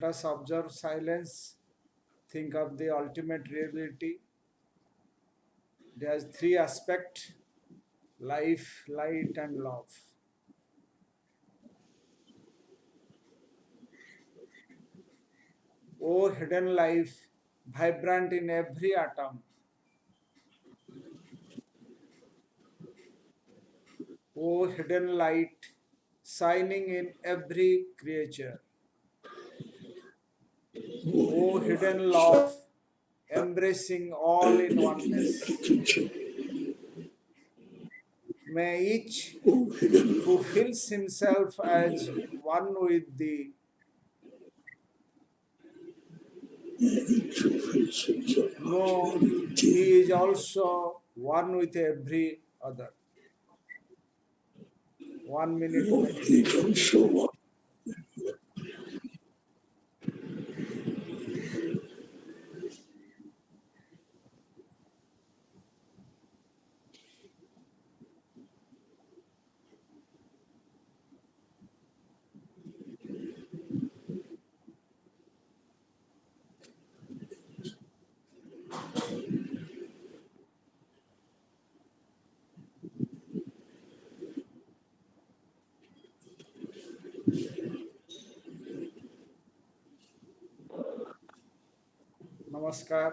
Let us observe silence, think of the ultimate reality. It has three aspects: life, light, and love. O hidden life, vibrant in every atom. O hidden light, shining in every creature. O hidden love, embracing all in oneness. May each who feels himself as one with thee know he is also one with every other. 1 minute meditation. Namaskar.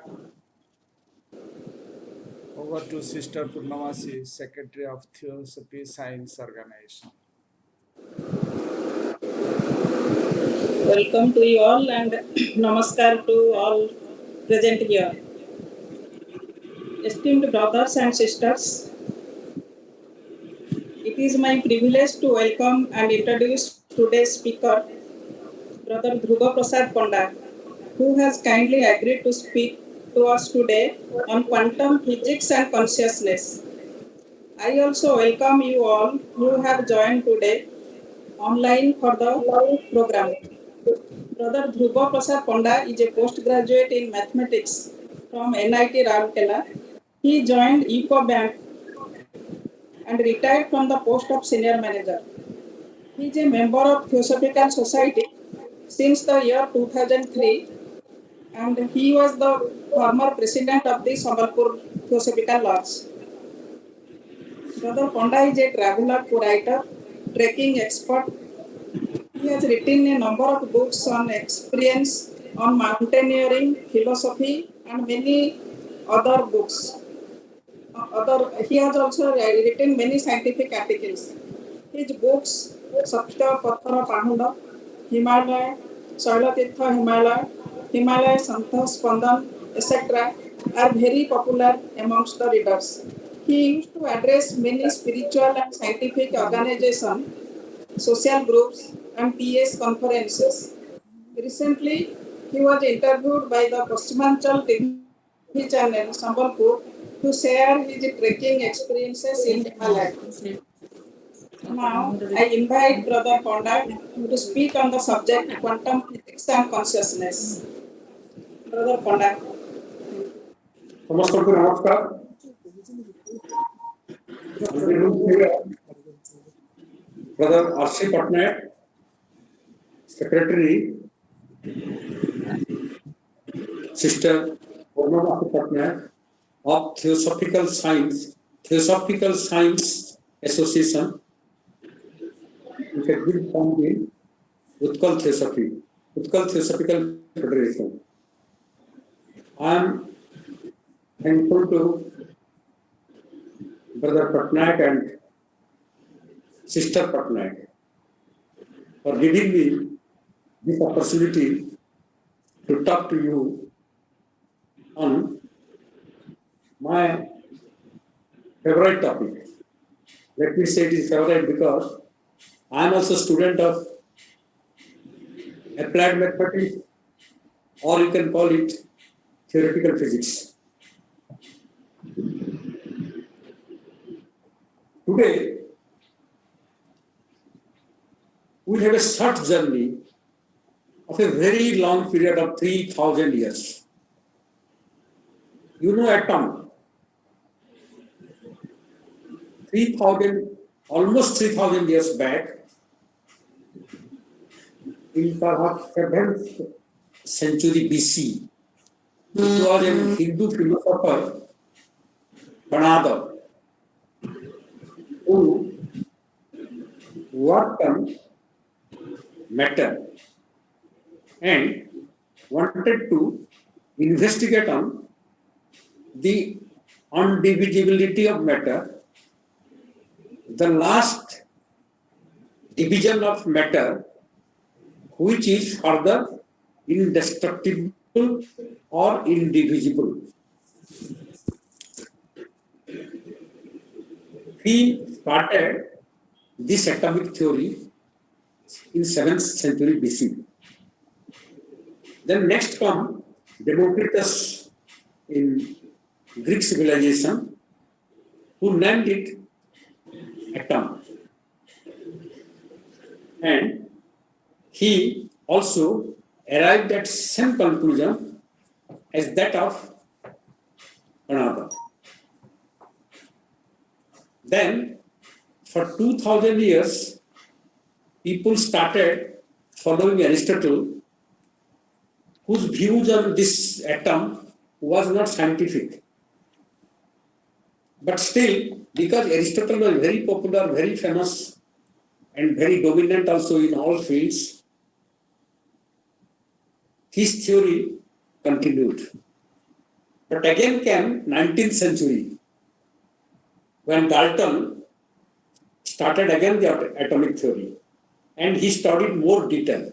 Over to Sister Purnamasi, Secretary of Theosophy Science Organization. Welcome to you all and namaskar to all present here. Esteemed brothers and sisters, it is my privilege to welcome and introduce today's speaker, Brother Dhrub Panda, who has kindly agreed to speak to us today on quantum physics and consciousness. I also welcome you all who have joined today online for the program. Brother Dhruva Prasad Panda is a postgraduate in mathematics from NIT Rourkela. He joined UCO Bank and retired from the post of senior manager. He is a member of Theosophical Society since the year 2003 and he was the former president of the Sambalpur Theosophical Lodge. Brother Panda is a traveler, writer, trekking expert. He has written a number of books on experience, on mountaineering, philosophy, and many other books. He has also written many scientific articles. His books, Sapta Pathara Pahunda, Himalaya, Shailatirtha Himalaya, Himalaya Santha Spandan, etc., are very popular amongst the readers. He used to address many spiritual and scientific organizations, social groups, and PS conferences. Recently, he was interviewed by the Paschimachal TV channel Sambalpur to share his trekking experiences in Himalaya. Now, I invite Brother Panda to speak on the subject quantum physics and consciousness. Brother Panda. समस्तको नमस्कार brother RC Patnaik secretary sister पूर्णमासी Patnaik of Theosophical Science Association with a good form in Utkal Theosophical Federation. I am thankful to Brother Patnaik and Sister Patnaik for giving me this opportunity to talk to you on my favorite topic. Let me say it is favorite because I am also a student of applied mathematics, or you can call it theoretical physics. Today, we have a short journey of a very long period of 3,000 years. You know atom. 3,000, almost 3,000 years back, in perhaps 7th century BC. It was a Hindu philosopher, Panda, who worked on matter and wanted to investigate on the undivisibility of matter, the last division of matter, which is further indestructible or indivisible. He started this atomic theory in 7th century BC. Then next come Democritus in Greek civilization, who named it atom. And he also arrived at same conclusion as that of another. Then, for 2000 years, people started following Aristotle, whose views on this atom was not scientific. But still, because Aristotle was very popular, very famous, and very dominant also in all fields, his theory continued. But again came 19th century, when Dalton started again the atomic theory, and he studied more detail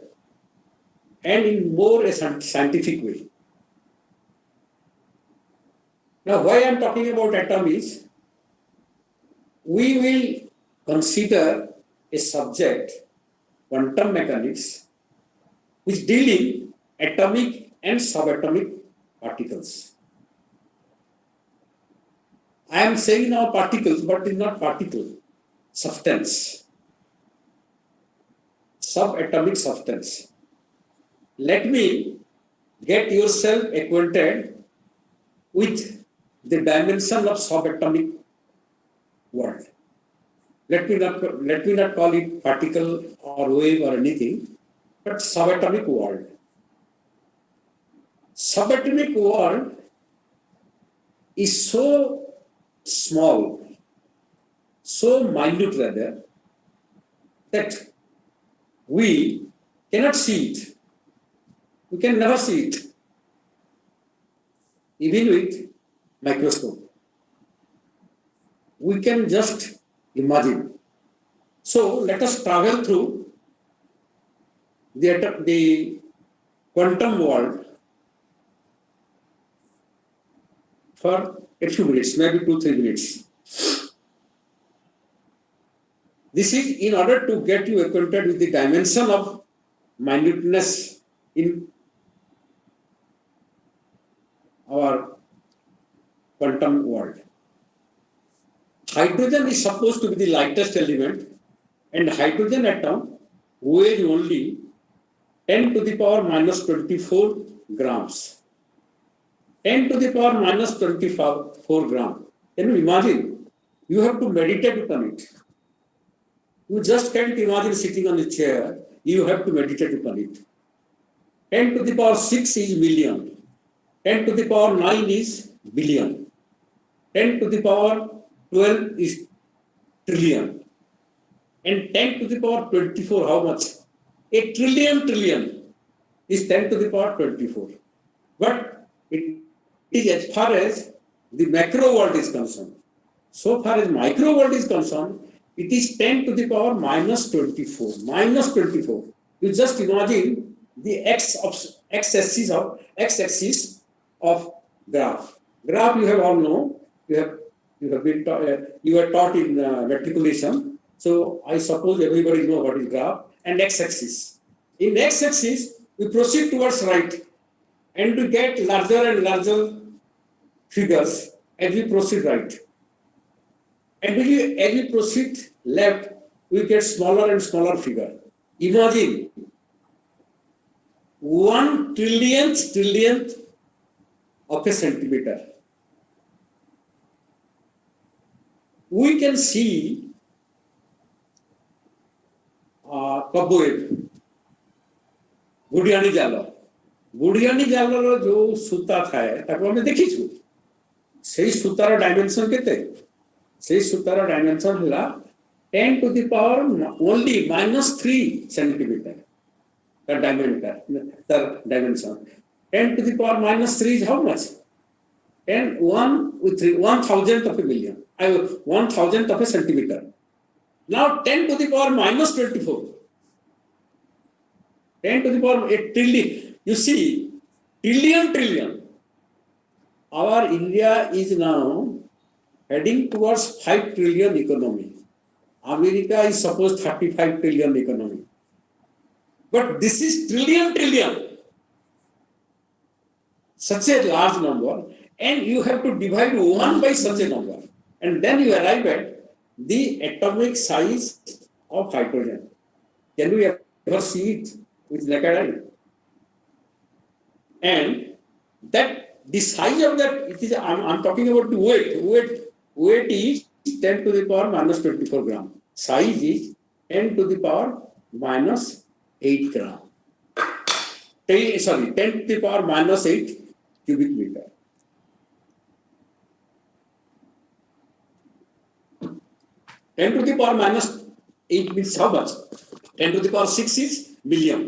and in more a scientific way. Now, why I am talking about atom is, we will consider a subject, quantum mechanics, which deal in atomic and subatomic particles. I am saying now particles, but it is not particle, substance, subatomic substance. Let me get yourself acquainted with the dimension of subatomic world. Let me not call it particle or wave or anything, but subatomic world. Subatomic world is so small, so minute rather, that we cannot see it. We can never see it, even with microscope. We can just imagine. So let us travel through the quantum world for a few minutes, maybe 2-3 minutes. This is in order to get you acquainted with the dimension of minuteness in our quantum world. Hydrogen is supposed to be the lightest element, and hydrogen atom weighs only 10 to the power minus 24 grams. 10 to the power minus 24 grams. Can you imagine? You have to meditate upon it. You just can't imagine sitting on a chair. You have to meditate upon it. 10 to the power 6 is million. 10 to the power 9 is billion. 10 to the power 12 is trillion. And 10 to the power 24, how much? A trillion is 10 to the power 24. But it is as far as the macro world is concerned. So far as micro world is concerned, it is 10 to the power minus 24. Minus 24. You just imagine the x-axis of graph. Graph you have all know. You were taught in matriculation. So I suppose everybody know what is graph and x-axis. In x-axis, we proceed towards right, and we get larger and larger figures as we proceed right. And as we proceed left, we get smaller and smaller figure. Imagine 1 trillionth of a centimeter. We can see cobweb. Gudiyani जाल गुड़ियानी जालर जो सूता थाए ताको आमे देखिछु सेही सूतार dimension केते सेही सूतार dimension हला 10 to the power only -3 centimeter the dimension 10 to the power -3 is how much 10 1 with 3 1,000th of a million 1,000th of a centimeter now 10 to the power -24 10 to the power 8 trillion you see trillion our India is now heading towards 5 trillion economy America is supposed 35 trillion economy but this is trillion such a large number and you have to divide 1 by such a number and then you arrive at the atomic size of hydrogen can we ever see it with naked eye and that the size of that it is I'm talking about the weight is 10 to the power -24 gram size is 10 to the power -8 gram 10 to the power -8 cubic meter 10 to the power -8 means how much 10 to the power 6 is million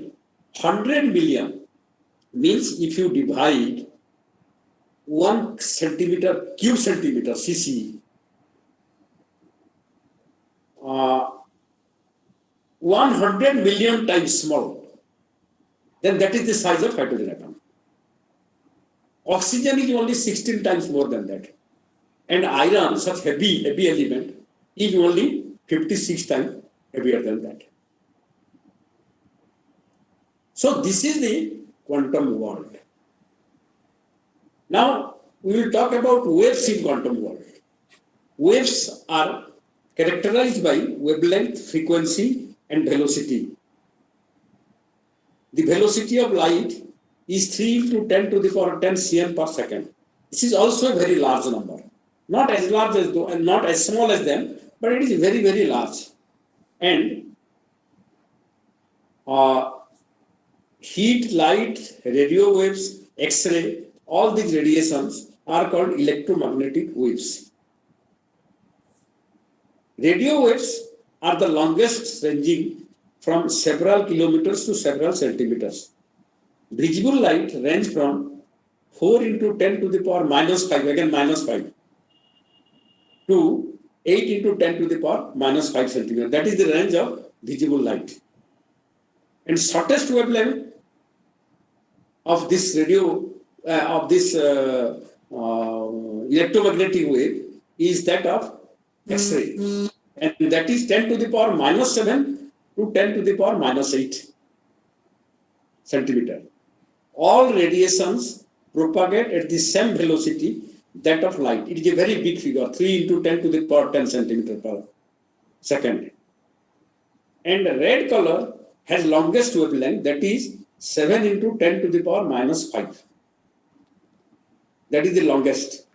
100 million means if you divide 1 centimeter cube centimeter cc 100 million times small then that is the size of hydrogen atom oxygen is only 16 times more than that and iron such heavy element is only 56 times heavier than that so this is the quantum world now we will talk about waves in quantum world waves are characterized by wavelength frequency and velocity the velocity of light is 3 into 10 to the power 10 cm per second this is also a very large number not as large as though and not as small as them but it is very large and heat light radio waves x-ray all these radiations are called electromagnetic waves radio waves are the longest ranging from several kilometers to several centimeters visible light range from 4 into 10 to the power -5 again -5 to 8 into 10 to the power -5 centimeter that is the range of visible light and shortest wavelength of this radio of this electromagnetic wave is that of X-ray and that is 10 to the power -7 to 10 to the power -8 centimeter all radiations propagate at the same velocity that of light it is a very big figure 3 into 10 to the power 10 centimeter per second and red color has longest wavelength that is 7 into 10 to the power -5 that is the longest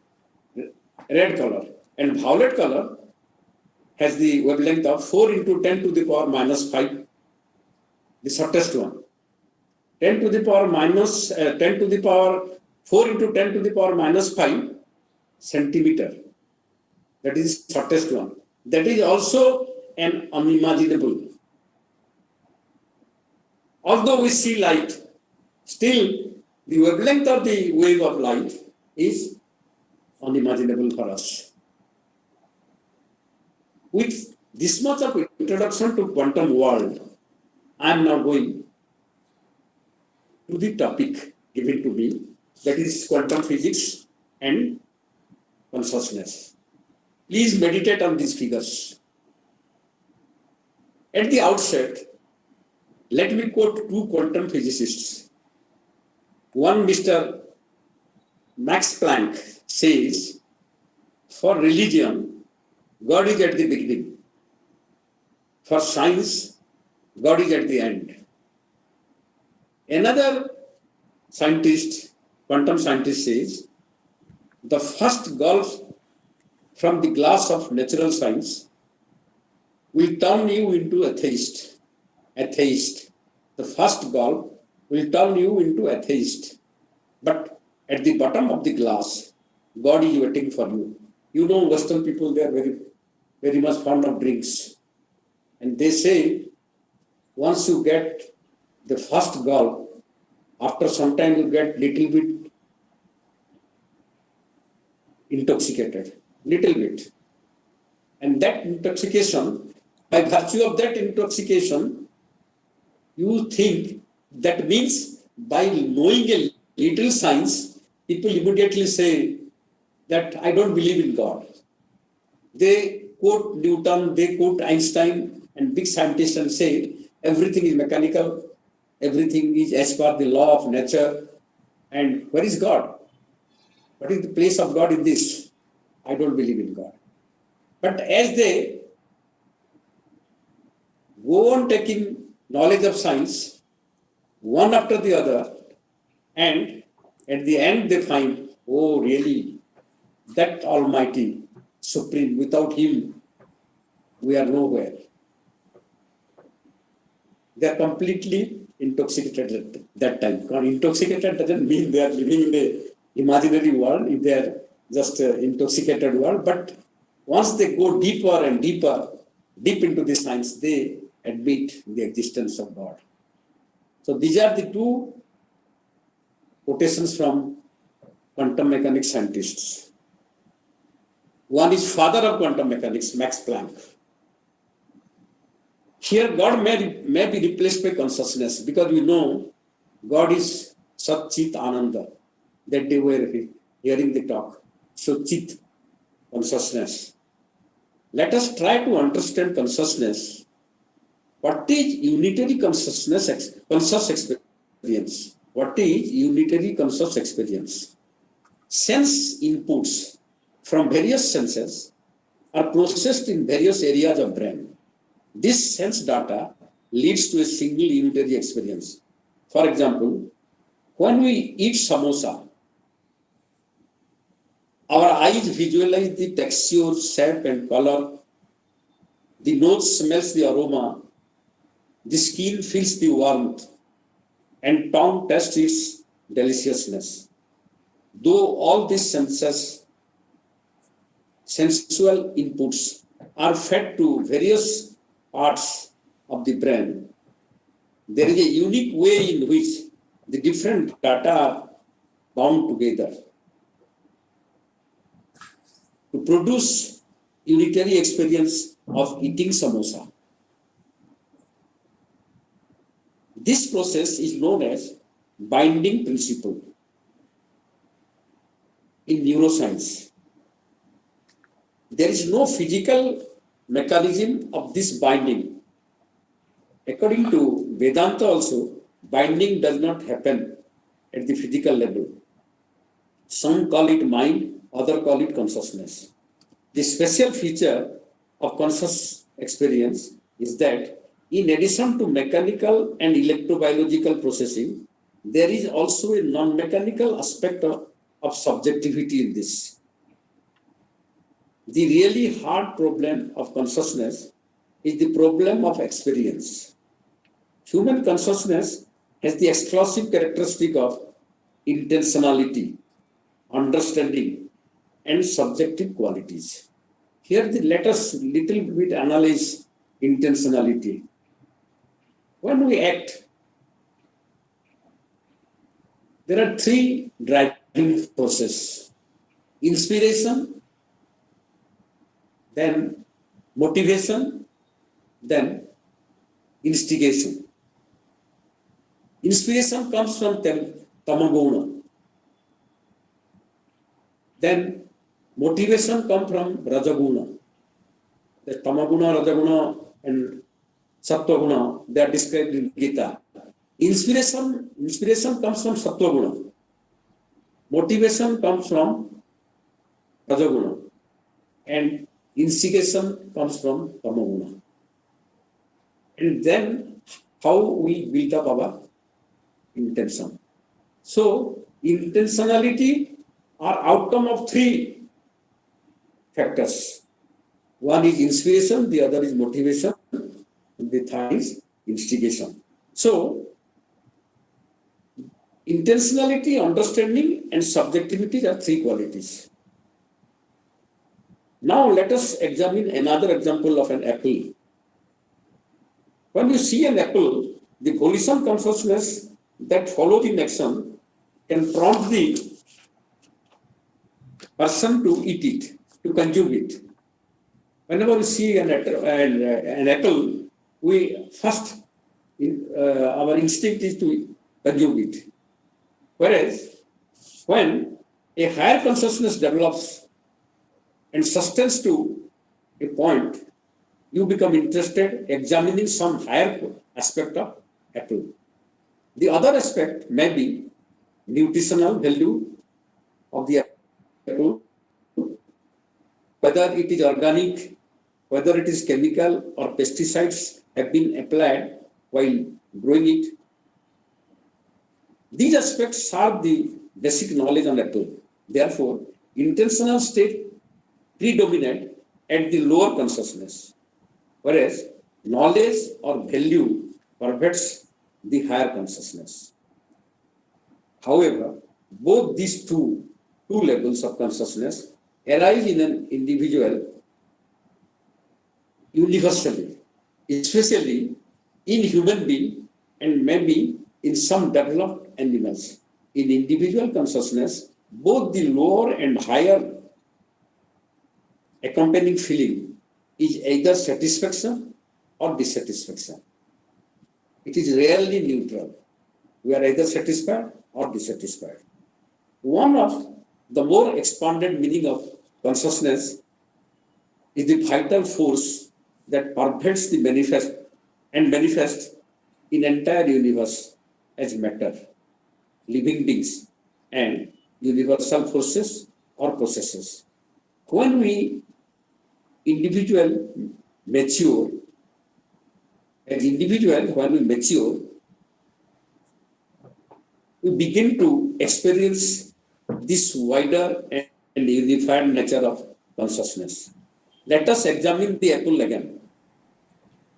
red color and violet color has the wavelength of 4 into 10 to the power -5 the shortest one 10 to the power 10 to the power 4 into 10 to the power -5 centimeter that is the shortest one that is also an unimaginable although we see light still the wavelength of the wave of light is unimaginable for us with this much of introduction to quantum world I am now going to the topic given to me that is quantum physics and consciousness please meditate on these figures at the outset let me quote two quantum physicists one Mr. Max Planck says for religion God is at the beginning for science God is at the end another scientist quantum scientist says the first gulf from the glass of natural science will turn you into atheist the first gulf will turn you into atheist. But at the bottom of the glass, God is waiting for you. You know, Western people, they are very much fond of drinks. And they say, once you get the first gulp, after some time you get little bit intoxicated, little bit. And that intoxication, by virtue of that intoxication, you think that means by knowing a little science, people immediately say that I don't believe in God. They quote Newton, they quote Einstein and big scientists and say everything is mechanical, everything is as per the law of nature. And where is God? What is the place of God in this? I don't believe in God. But as they go on taking knowledge of science, one after the other, and at the end they find, oh, really, that Almighty, Supreme, without Him, we are nowhere. They are completely intoxicated at that time. Intoxicated doesn't mean they are living in a imaginary world, if they are just intoxicated world, but once they go deeper and deeper, deep into the science, they admit the existence of God. So these are the two quotations from quantum mechanics scientists. One is father of quantum mechanics, Max Planck. Here God may be replaced by consciousness, because we know God is Sat Chit Ananda. That day we were hearing the talk. So Chit, consciousness. Let us try to understand consciousness. What is unitary consciousness, conscious experience? What is unitary conscious experience? Sense inputs from various senses are processed in various areas of brain. This sense data leads to a single unitary experience. For example, when we eat samosa, our eyes visualize the texture, shape, and color. The nose smells the aroma. The skin feels the warmth, and tongue tastes its deliciousness. Though all these sensual inputs are fed to various parts of the brain, there is a unique way in which the different data are bound together to produce unitary experience of eating samosa. This process is known as binding principle in neuroscience. There is no physical mechanism of this binding. According to Vedanta also, binding does not happen at the physical level. Some call it mind, others call it consciousness. The special feature of conscious experience is that in addition to mechanical and electrobiological processing, there is also a non-mechanical aspect of subjectivity in this. The really hard problem of consciousness is the problem of experience. Human consciousness has the exclusive characteristic of intentionality, understanding, and subjective qualities. Here, let us little bit analyze intentionality. When we act, there are three driving forces: inspiration, then motivation, then instigation. Inspiration comes from tamaguna. Then motivation comes from rajaguna. The tamaguna, rajaguna, and sattva-guna, they are described in Gita. Inspiration comes from sattva-guna. Motivation comes from rajaguna. And instigation comes from tamaguna. And then how we build up our intention. So intentionality are outcome of three factors. One is inspiration, the other is motivation, and the third is instigation. So Intentionality, understanding, and subjectivity are three qualities. Now let us examine another example of an apple. When you see an apple, the volition consciousness that follows in action can prompt the person to eat it, to consume it. Whenever we see an apple, we first, our instinct is to consume it. Whereas, when a higher consciousness develops and sustains to a point, you become interested examining some higher aspect of apple. The other aspect may be nutritional value of the apple, whether it is organic, whether it is chemical or pesticides have been applied while growing it. These aspects are the basic knowledge on apple. Therefore, intentional state predominate at the lower consciousness, whereas knowledge or value pervades the higher consciousness. However, both these two levels of consciousness arise in an individual universally, especially in human being and maybe in some developed animals. In individual consciousness, both the lower and higher accompanying feeling is either satisfaction or dissatisfaction. It is rarely neutral. We are either satisfied or dissatisfied. One of the more expanded meaning of consciousness is the vital force that pervades the manifest in entire universe as matter, living beings, and universal forces or processes. When we individual mature, when we mature, we begin to experience this wider and unified nature of consciousness. Let us examine the apple again.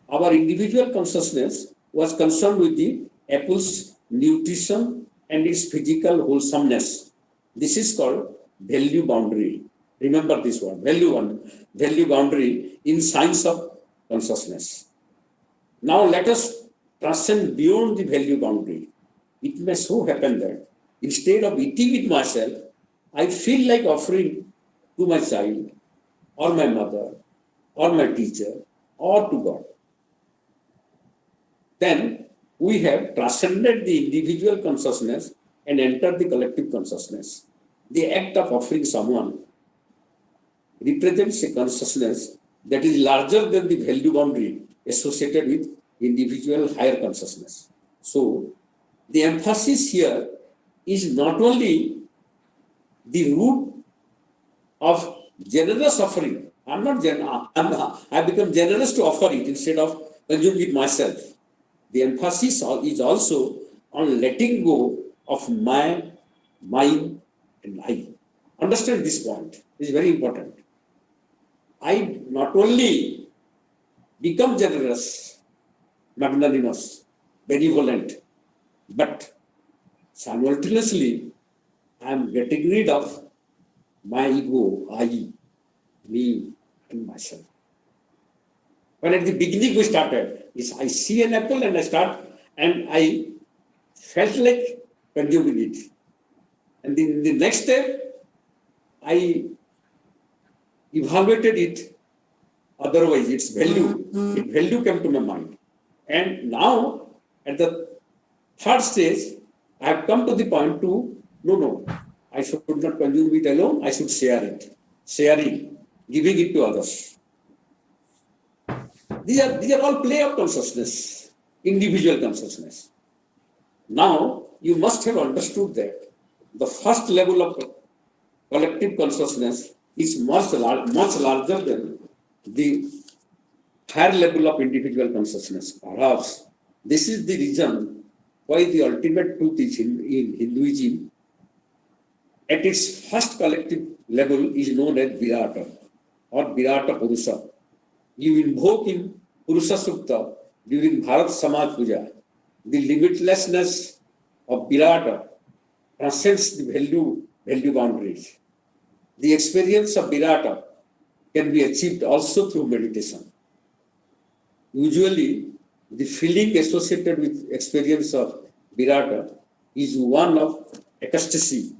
Our individual consciousness was concerned with the apple's nutrition and its physical wholesomeness. This is called value boundary. Remember this word, value boundary in science of consciousness. Now let us transcend beyond the value boundary. It may so happen that instead of eating it myself, I feel like offering to my child or my mother or my teacher or to God. Then we have transcended the individual consciousness and entered the collective consciousness. The act of offering someone represents a consciousness that is larger than the value boundary associated with individual higher consciousness. So, the emphasis here is not only the root of generous offering. I become generous to offer it instead of consuming it myself. The emphasis is also on letting go of my, mine, and I. Understand this point. It is very important. I not only become generous, magnanimous, benevolent, but simultaneously I am getting rid of my ego, I, me, and myself. When at the beginning we started, is I see an apple and I felt like consuming it. And in the next step, I evaluated it, otherwise its value came to my mind. And now, at the third stage, I have come to the point to, no, I should not consume it alone, I should share it. Sharing, giving it to others. These are all play of consciousness, individual consciousness. Now, you must have understood that the first level of collective consciousness is much larger than the higher level of individual consciousness. Perhaps this is the reason why the ultimate truth is in Hinduism, at its first collective level, is known as Virata or Virata Purusha. You invoke in Purusha Sukta during Bharat Samaj Puja the limitlessness of Virata transcends the value boundaries. The experience of Virata can be achieved also through meditation. Usually, the feeling associated with experience of Virata is one of ecstasy,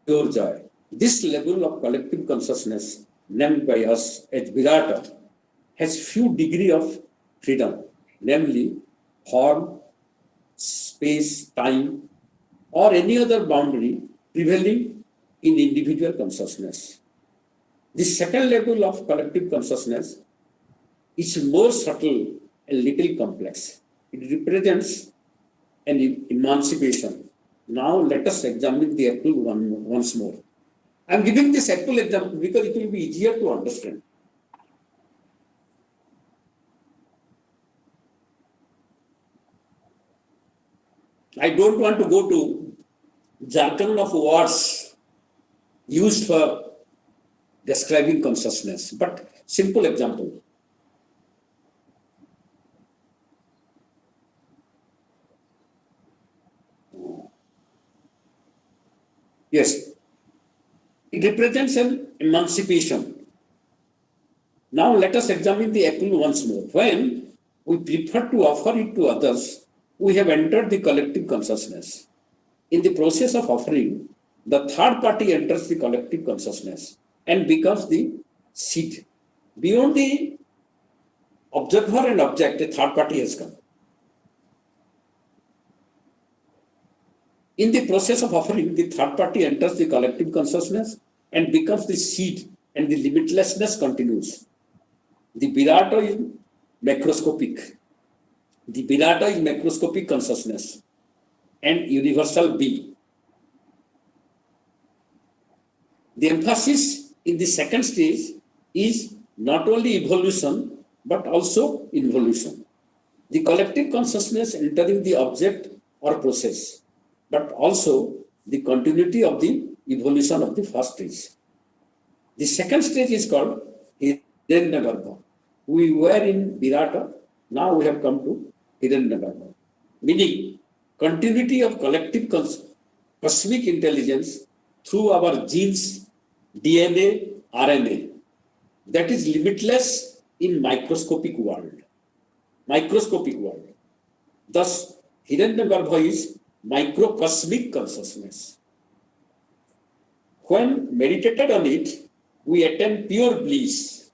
pure joy. This level of collective consciousness, named by us as Virata, has few degree of freedom, namely form, space, time, or any other boundary prevailing in individual consciousness. The second level of collective consciousness is more subtle and little complex. It represents an emancipation. Now let us examine the apple once more. I am giving this apple example because it will be easier to understand. I don't want to go to jargon of words used for describing consciousness, but simple example. Yes, it represents an emancipation. Now let us examine the apple once more. When we prefer to offer it to others, we have entered the collective consciousness. In the process of offering, the third party enters the collective consciousness and becomes the seed. Beyond the observer and object, a third party has come. In the process of offering, the third party enters the collective consciousness and becomes the seed, and the limitlessness continues. The Virata is macroscopic. The Virata is macroscopic consciousness and universal being. The emphasis in the second stage is not only evolution but also involution. The collective consciousness entering the object or process, but also the continuity of the evolution of the first stage. The second stage is called Hiranyagarbha. We were in Virata, now we have come to Hiranyagarbha, meaning continuity of collective cosmic intelligence through our genes, DNA, RNA, that is limitless in microscopic world. Microscopic world. Thus, Hiranyagarbha is microcosmic consciousness. When meditated on it, we attain pure bliss.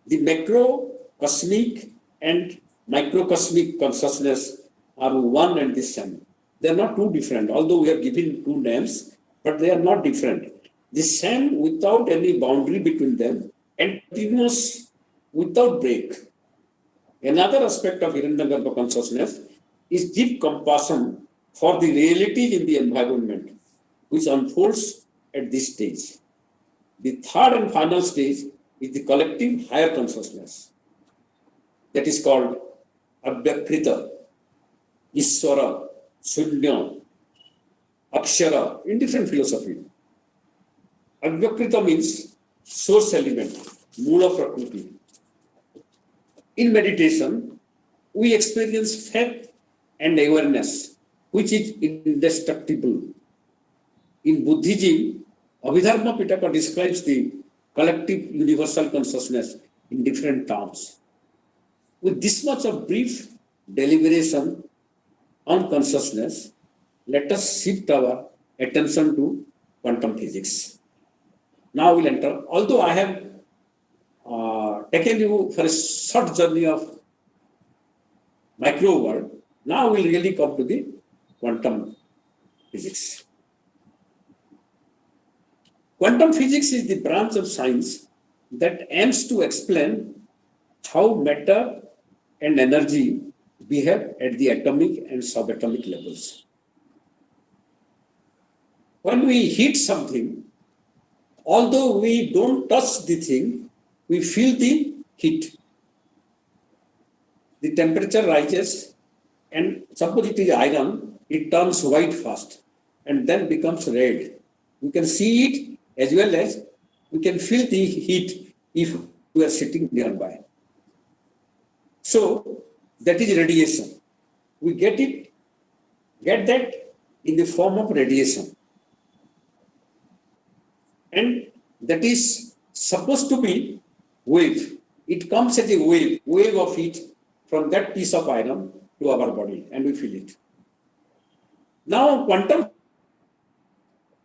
The macrocosmic and microcosmic consciousness are one and the same. They are not too different, although we are given two names, but they are not different. The same without any boundary between them and continuous without break. Another aspect of Hiranyagarbha consciousness is deep compassion for the realities in the environment, which unfolds at this stage. The third and final stage is the collective higher consciousness, that is called Abhyakrita, Iswara, Sunya, Akshara, in different philosophy. Abhyakrita means source element, Mula Prakriti. In meditation, we experience faith and awareness, which is indestructible. In Buddhism, Abhidharma Pitaka describes the collective universal consciousness in different terms. With this much of brief deliberation on consciousness, let us shift our attention to quantum physics. Now we'll enter, although I have taken you for a short journey of micro world, now we'll really come to the quantum physics. Quantum physics is the branch of science that aims to explain how matter and energy behave at the atomic and subatomic levels. When we heat something, although we don't touch the thing, we feel the heat. The temperature rises, and suppose it is iron, it turns white fast and then becomes red. We can see it as well as we can feel the heat if we are sitting nearby. So that is radiation. We get it get that in the form of radiation. And that is supposed to be wave. It comes as a wave of heat from that piece of iron to our body, and we feel it. Now, quantum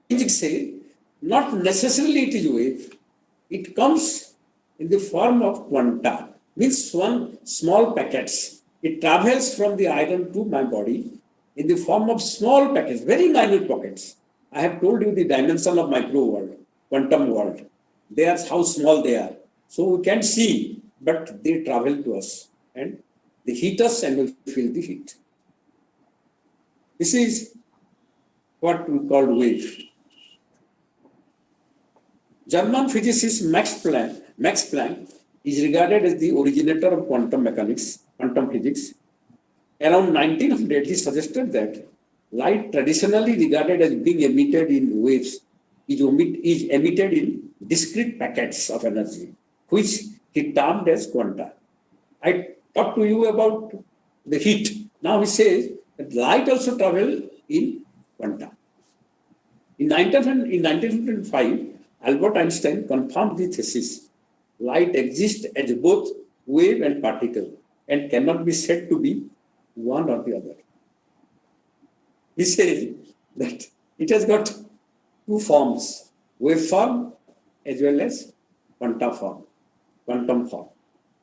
physics say not necessarily it is wave. It comes in the form of quanta, means one small packets. It travels from the iron to my body in the form of small packets, very minute pockets. I have told you the dimension of micro world, quantum world. They are how small they are. So we can't see, but they travel to us and they heat us and we feel the heat. This is what we call wave. German physicist Max Planck is regarded as the originator of quantum mechanics, quantum physics. Around 1900, he suggested that light, traditionally regarded as being emitted in waves, is emitted in discrete packets of energy, which he termed as quanta. I talked to you about the heat. Now he says that light also travels in quanta. In 1905, Albert Einstein confirmed the thesis. Light exists as both wave and particle and cannot be said to be one or the other. He says that it has got two forms, wave form as well as quantum form,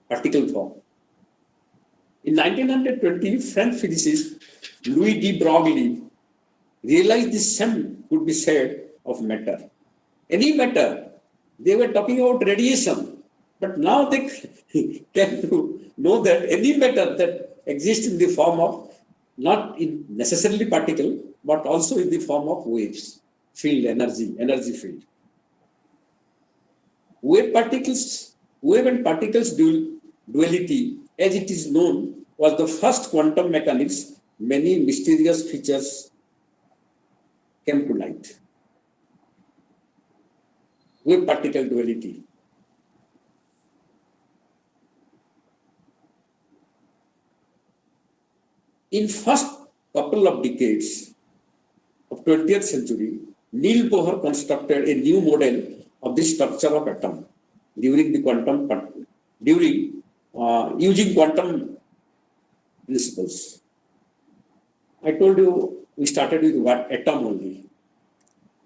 particle form. In 1920, French physicist Louis de Broglie realized the same could be said of matter. Any matter, they were talking about radiation, but now they can know that any matter that exists in the form of not in necessarily particle, but also in the form of waves, field, energy field. Wave and particles duality, as it is known, was the first quantum mechanics. Many mysterious features came to light. Wave particle duality. In first couple of decades of 20th century, Neil Bohr constructed a new model of the structure of atom during using quantum principles. I told you we started with what atom only.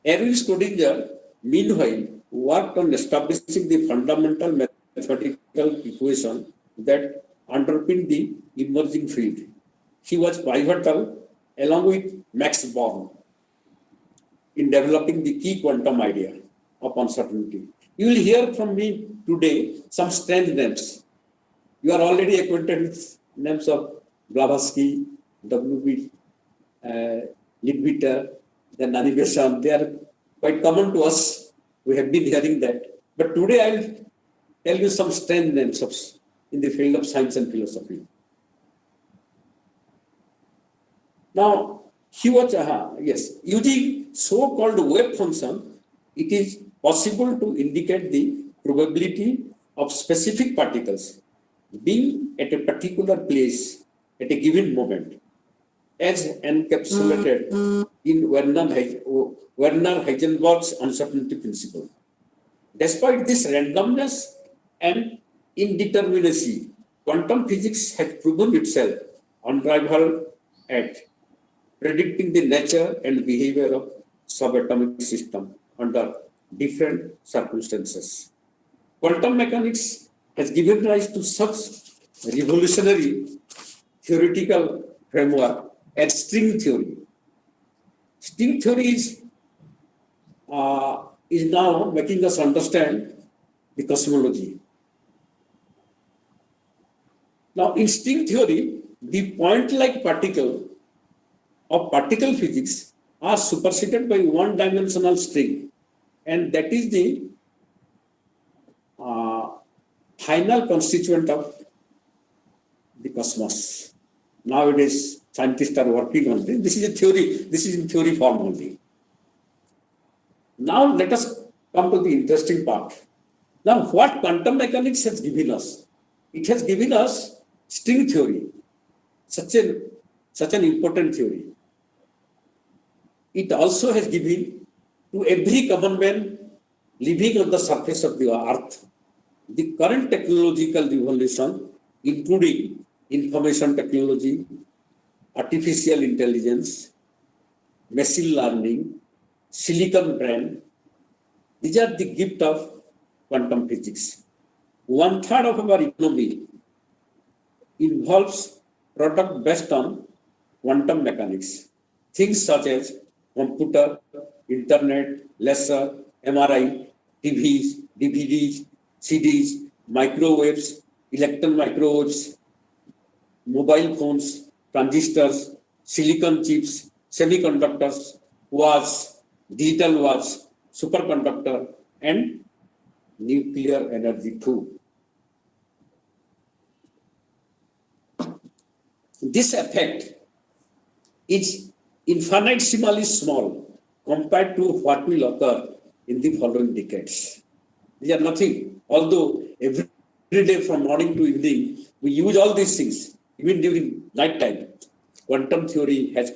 Erwin Schrödinger, meanwhile, worked on establishing the fundamental mathematical equation that underpinned the emerging field. He was pivotal, along with Max Born, in developing the key quantum idea of uncertainty. You will hear from me today some strange names. You are already acquainted with names of Blavatsky, W.B. Leadbeater, then Navigation. They are quite common to us. We have been hearing that. But today I will tell you some strange names in the field of science and philosophy. Now, he was, using so-called wave function, it is possible to indicate the probability of specific particles being at a particular place at a given moment, as encapsulated in Werner Heisenberg's uncertainty principle. Despite this randomness and indeterminacy, quantum physics has proven itself unrivaled at predicting the nature and behavior of subatomic system under different circumstances. Quantum mechanics has given rise to such revolutionary theoretical framework as string theory. String theory is now making us understand the cosmology. Now, in string theory, the point-like particle of particle physics are superseded by one-dimensional string, and that is the final constituent of the cosmos. Nowadays, scientists are working on this. This is a theory. This is in theory form only. Now, let us come to the interesting part. Now, what quantum mechanics has given us? It has given us string theory, such an important theory. it also has given to every common man living on the surface of the earth the current technological revolution, including information technology, artificial intelligence, machine learning, silicon brain. These are the gift of quantum physics. One third of our economy involves product based on quantum mechanics. Things such as computer, internet, laser, MRI, TVs, DVDs, CDs, microwaves, electron microwaves, mobile phones, transistors, silicon chips, semiconductors, watch, digital watch, superconductor, and nuclear energy too. This effect is infinitesimally small compared to what will occur in the following decades. These are nothing, although every day from morning to evening, we use all these things, even during night time. Quantum theory has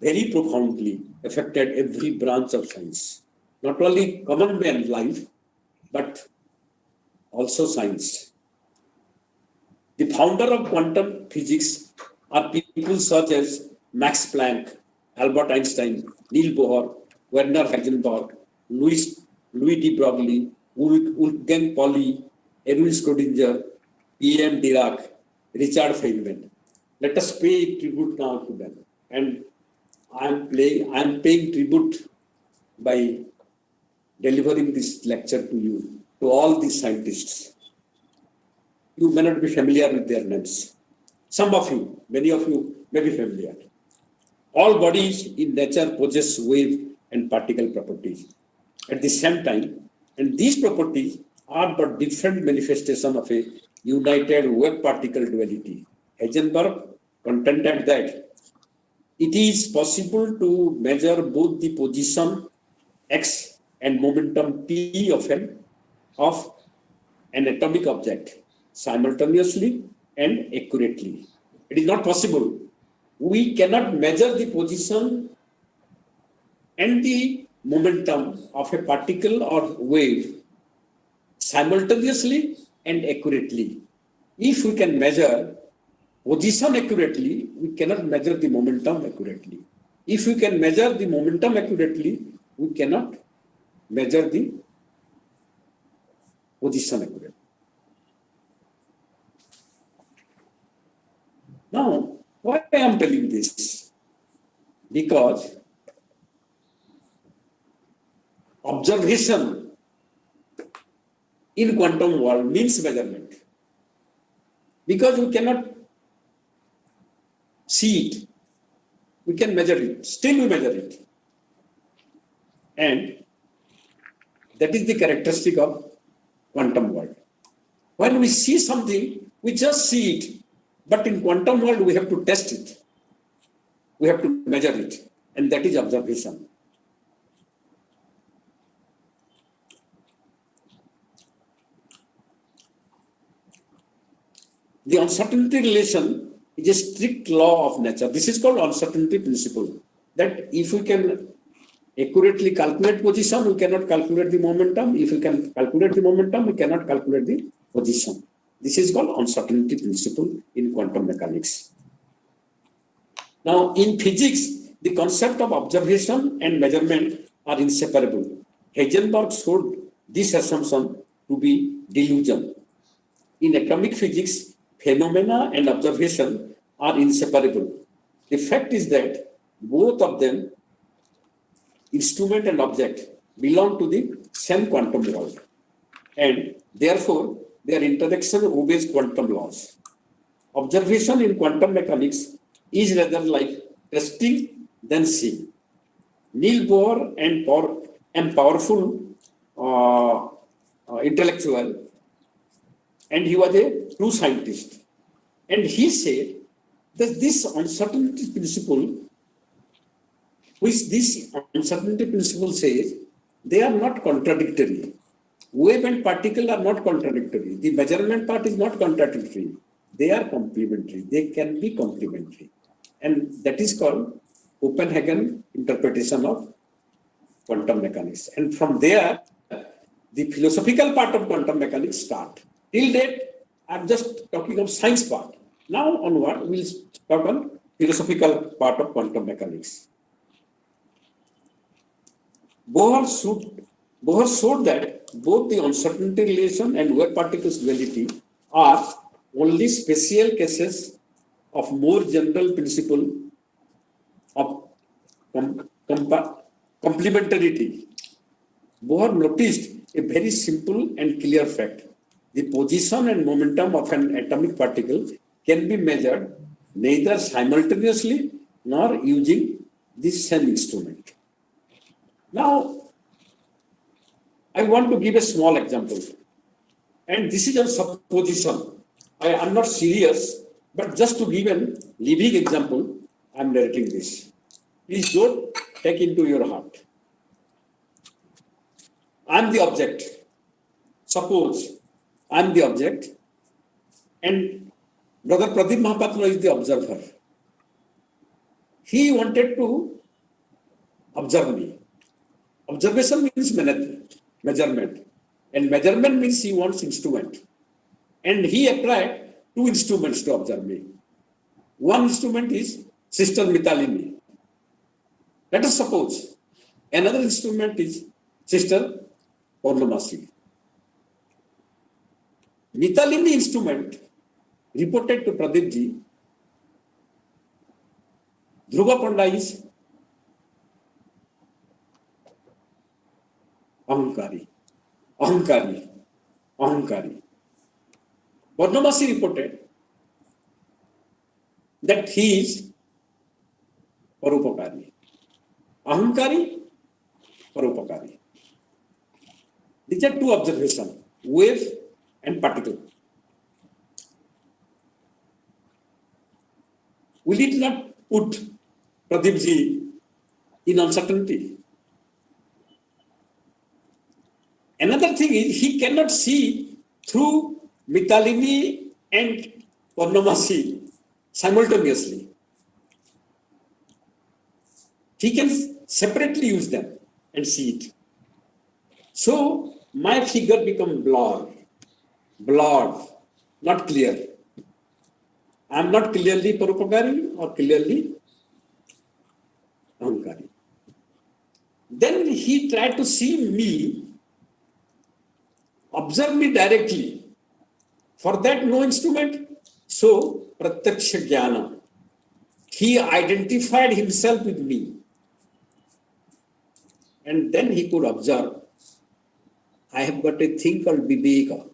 very profoundly affected every branch of science. Not only common man life, but also science. The founder of quantum physics are people such as Max Planck, Albert Einstein, Niels Bohr, Werner Heisenberg, Louis de Broglie, Wolfgang Pauli, Erwin Schrödinger, E.M. Dirac, Richard Feynman. Let us pay tribute now to them. And I am paying tribute by delivering this lecture to you, to all these scientists. You may not be familiar with their names. Some of you, many of you may be familiar. All bodies in nature possess wave and particle properties at the same time, and these properties are but different manifestation of a united wave-particle duality. Heisenberg contended that it is possible to measure both the position x and momentum t of an atomic object simultaneously and accurately. It is not possible. We cannot measure the position and the momentum of a particle or wave simultaneously and accurately. If we can measure position accurately, we cannot measure the momentum accurately. If we can measure the momentum accurately, we cannot measure the position accurately. Now, why I am telling this? Because observation in quantum world means measurement. Because we cannot see it, we can measure it, still we measure it. And that is the characteristic of quantum world. When we see something, we just see it. But in quantum world, we have to test it. We have to measure it. And that is observation. The uncertainty relation is a strict law of nature. This is called uncertainty principle. That if we can accurately calculate position, we cannot calculate the momentum. If we can calculate the momentum, we cannot calculate the position. This is called uncertainty principle in quantum mechanics. Now, in physics, the concept of observation and measurement are inseparable. Heisenberg showed this assumption to be delusion. In atomic physics, phenomena and observation are inseparable. The fact is that both of them, instrument and object, belong to the same quantum world. And therefore, their interaction obeys quantum laws. Observation in quantum mechanics is rather like testing than seeing. Niels Bohr and powerful intellectual, and he was a true scientist. And he said that this uncertainty principle, which this uncertainty principle says, they are not contradictory. Wave and particle are not contradictory. The measurement part is not contradictory. They are complementary. They can be complementary. And that is called Copenhagen interpretation of quantum mechanics. And from there, the philosophical part of quantum mechanics start. Till date, I'm just talking of science part. Now onward, we'll talk on philosophical part of quantum mechanics. Bohr showed that both the uncertainty relation and wave particles duality are only special cases of more general principle of complementarity. Bohr noticed a very simple and clear fact. The position and momentum of an atomic particle can be measured neither simultaneously nor using the same instrument. Now, I want to give a small example. And this is a supposition. I am not serious, but just to give a living example, I am narrating this. Please don't take into your heart. I am the object. Suppose I am the object and Brother Pradeep Mahapatra is the observer. He wanted to observe me. Observation means measurement. And measurement means he wants instrument. And he applied two instruments to observe me. One instrument is Sister Mitalini. Let us suppose another instrument is Sister Purnamasi. Mitalini instrument reported to Pradeep ji, Dhrub Panda is Ahankari. Purnamasi reported that he is Parupakari. Ahankari, Parupakari. These are two observations, wave and particle. Will it not put Pradeep ji in uncertainty? Another thing is he cannot see through Mitalini and Purnamasi simultaneously. He can separately use them and see it. So my figure becomes blurred, not clear. I am not clearly Parupakari or clearly Ahankari. Then he tried to see me, observe me directly. For that, no instrument. So, Pratyaksha Jnana. He identified himself with me. And then he could observe. I have got a thing called Viveka.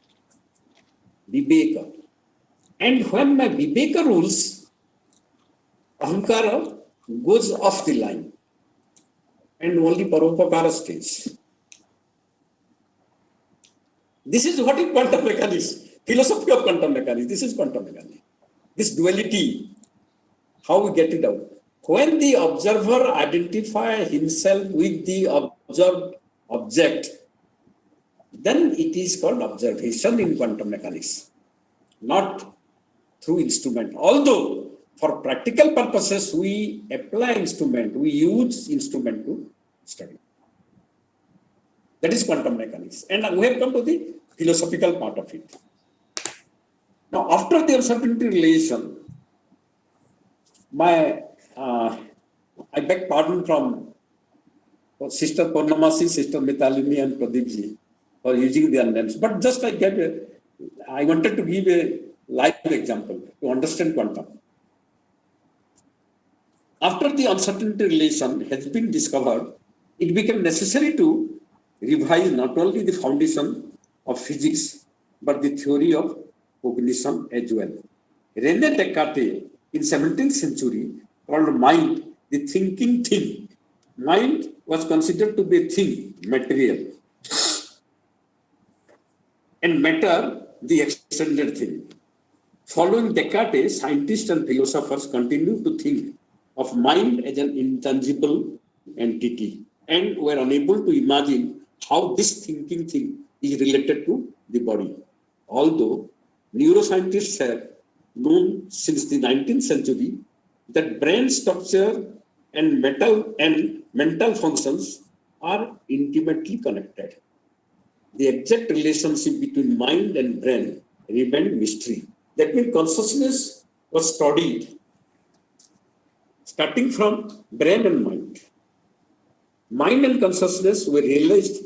And when my Viveka rules, Ahankara goes off the line. And only Parupakara stays. This is what is quantum mechanics. Philosophy of quantum mechanics. This is quantum mechanics. This duality, how we get it out. When the observer identifies himself with the observed object, then it is called observation in quantum mechanics, not through instrument. Although, for practical purposes, we apply instrument, we use instrument to study. That is quantum mechanics. And we have come to the philosophical part of it. Now, after the uncertainty relation, I beg pardon from Sister Purnamasi, Sister Mitalini and Pradeep ji for using their names. But just I wanted to give a live example to understand quantum. After the uncertainty relation has been discovered, it became necessary to revise not only the foundation of physics, but the theory of cognition as well. René Descartes in 17th century called mind the thinking thing. Mind was considered to be a thing, material, and matter the extended thing. Following Descartes, scientists and philosophers continue to think of mind as an intangible entity and were unable to imagine how this thinking thing is related to the body. Although neuroscientists have known since the 19th century that brain structure and mental functions are intimately connected. The exact relationship between mind and brain remained mystery. That means consciousness was studied starting from brain and mind. Mind and consciousness were realized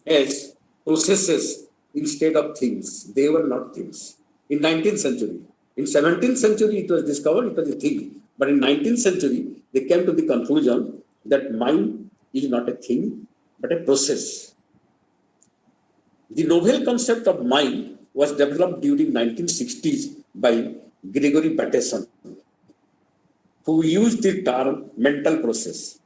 as processes instead of things. They were not things. In 19th century, in 17th century, it was discovered it was a thing. But in 19th century, they came to the conclusion that mind is not a thing, but a process. The novel concept of mind was developed during 1960s by Gregory Bateson, who used the term mental process.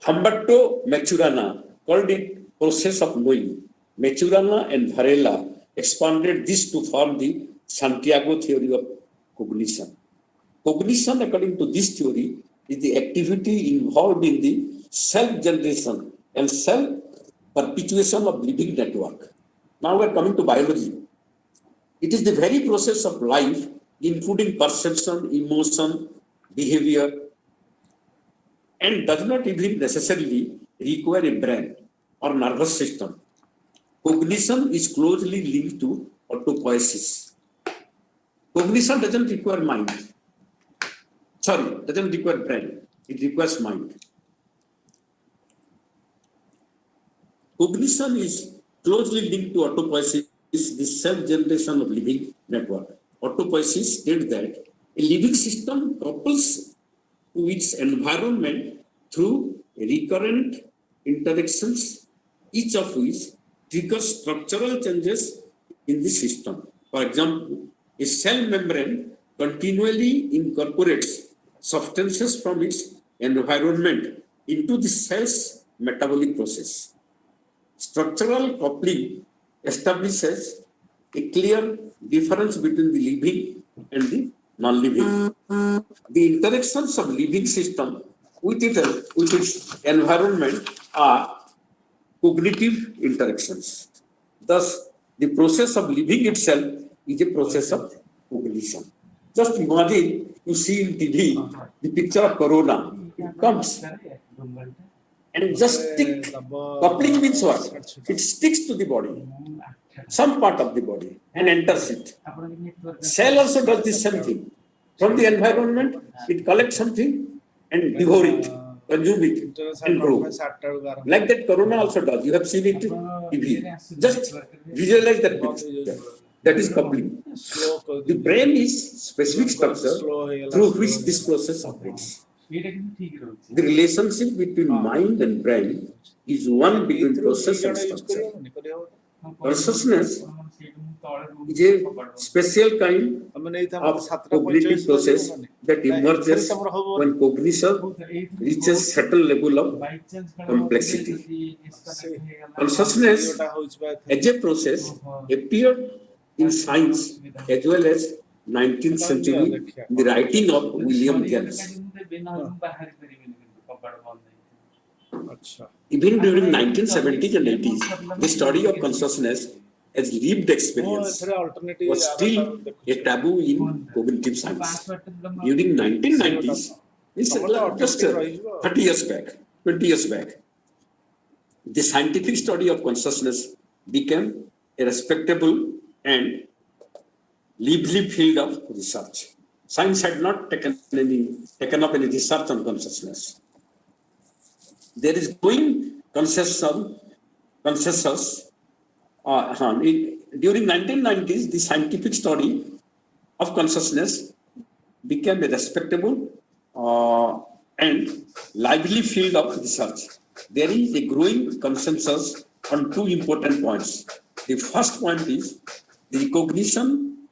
Humberto Maturana called it process of knowing. Maturana and Varela expanded this to form the Santiago theory of cognition. Cognition, according to this theory, is the activity involved in the self-generation and self-perpetuation of living network. Now we are coming to biology. It is the very process of life, including perception, emotion, behavior, and does not even necessarily require a brain or nervous system. Cognition is closely linked to autopoiesis. Cognition doesn't require mind. Doesn't require brain. It requires mind. Cognition is closely linked to autopoiesis, the self-generation of living network. Autopoiesis states that a living system couples to its environment through recurrent interactions, each of which triggers structural changes in the system. For example, a cell membrane continually incorporates substances from its environment into the cell's metabolic process. Structural coupling establishes a clear difference between the living and the non-living. The interactions of living system with its environment are cognitive interactions. Thus, the process of living itself is a process of cognition. Just imagine you see in TV the picture of Corona. It comes and just stick. Coupling means what? It sticks to the body, some part of the body, and enters it. Cell also does the same thing. From the environment, it collects something and devour it, consume it, and grow. Like that Corona also does. You have seen it in TV. Just visualize that picture. That is coupling. The brain is specific structure through which this process operates. The relationship between mind and brain is one between process and structure. Consciousness is a special kind of cognitive process that emerges when cognition reaches certain level of complexity. Consciousness as a process appeared in science as well as 19th century in the writing of William James. Even during 1970s and 80s, the study of consciousness as lived experience was still a taboo in cognitive science. During 1990s, it's just 30 years back, 20 years back, the scientific study of consciousness became a respectable and lively field of research. Science had not taken up any research on consciousness. There is growing consensus. During 1990s, the scientific study of consciousness became a respectable and lively field of research. There is a growing consensus on two important points. The first point is the recognition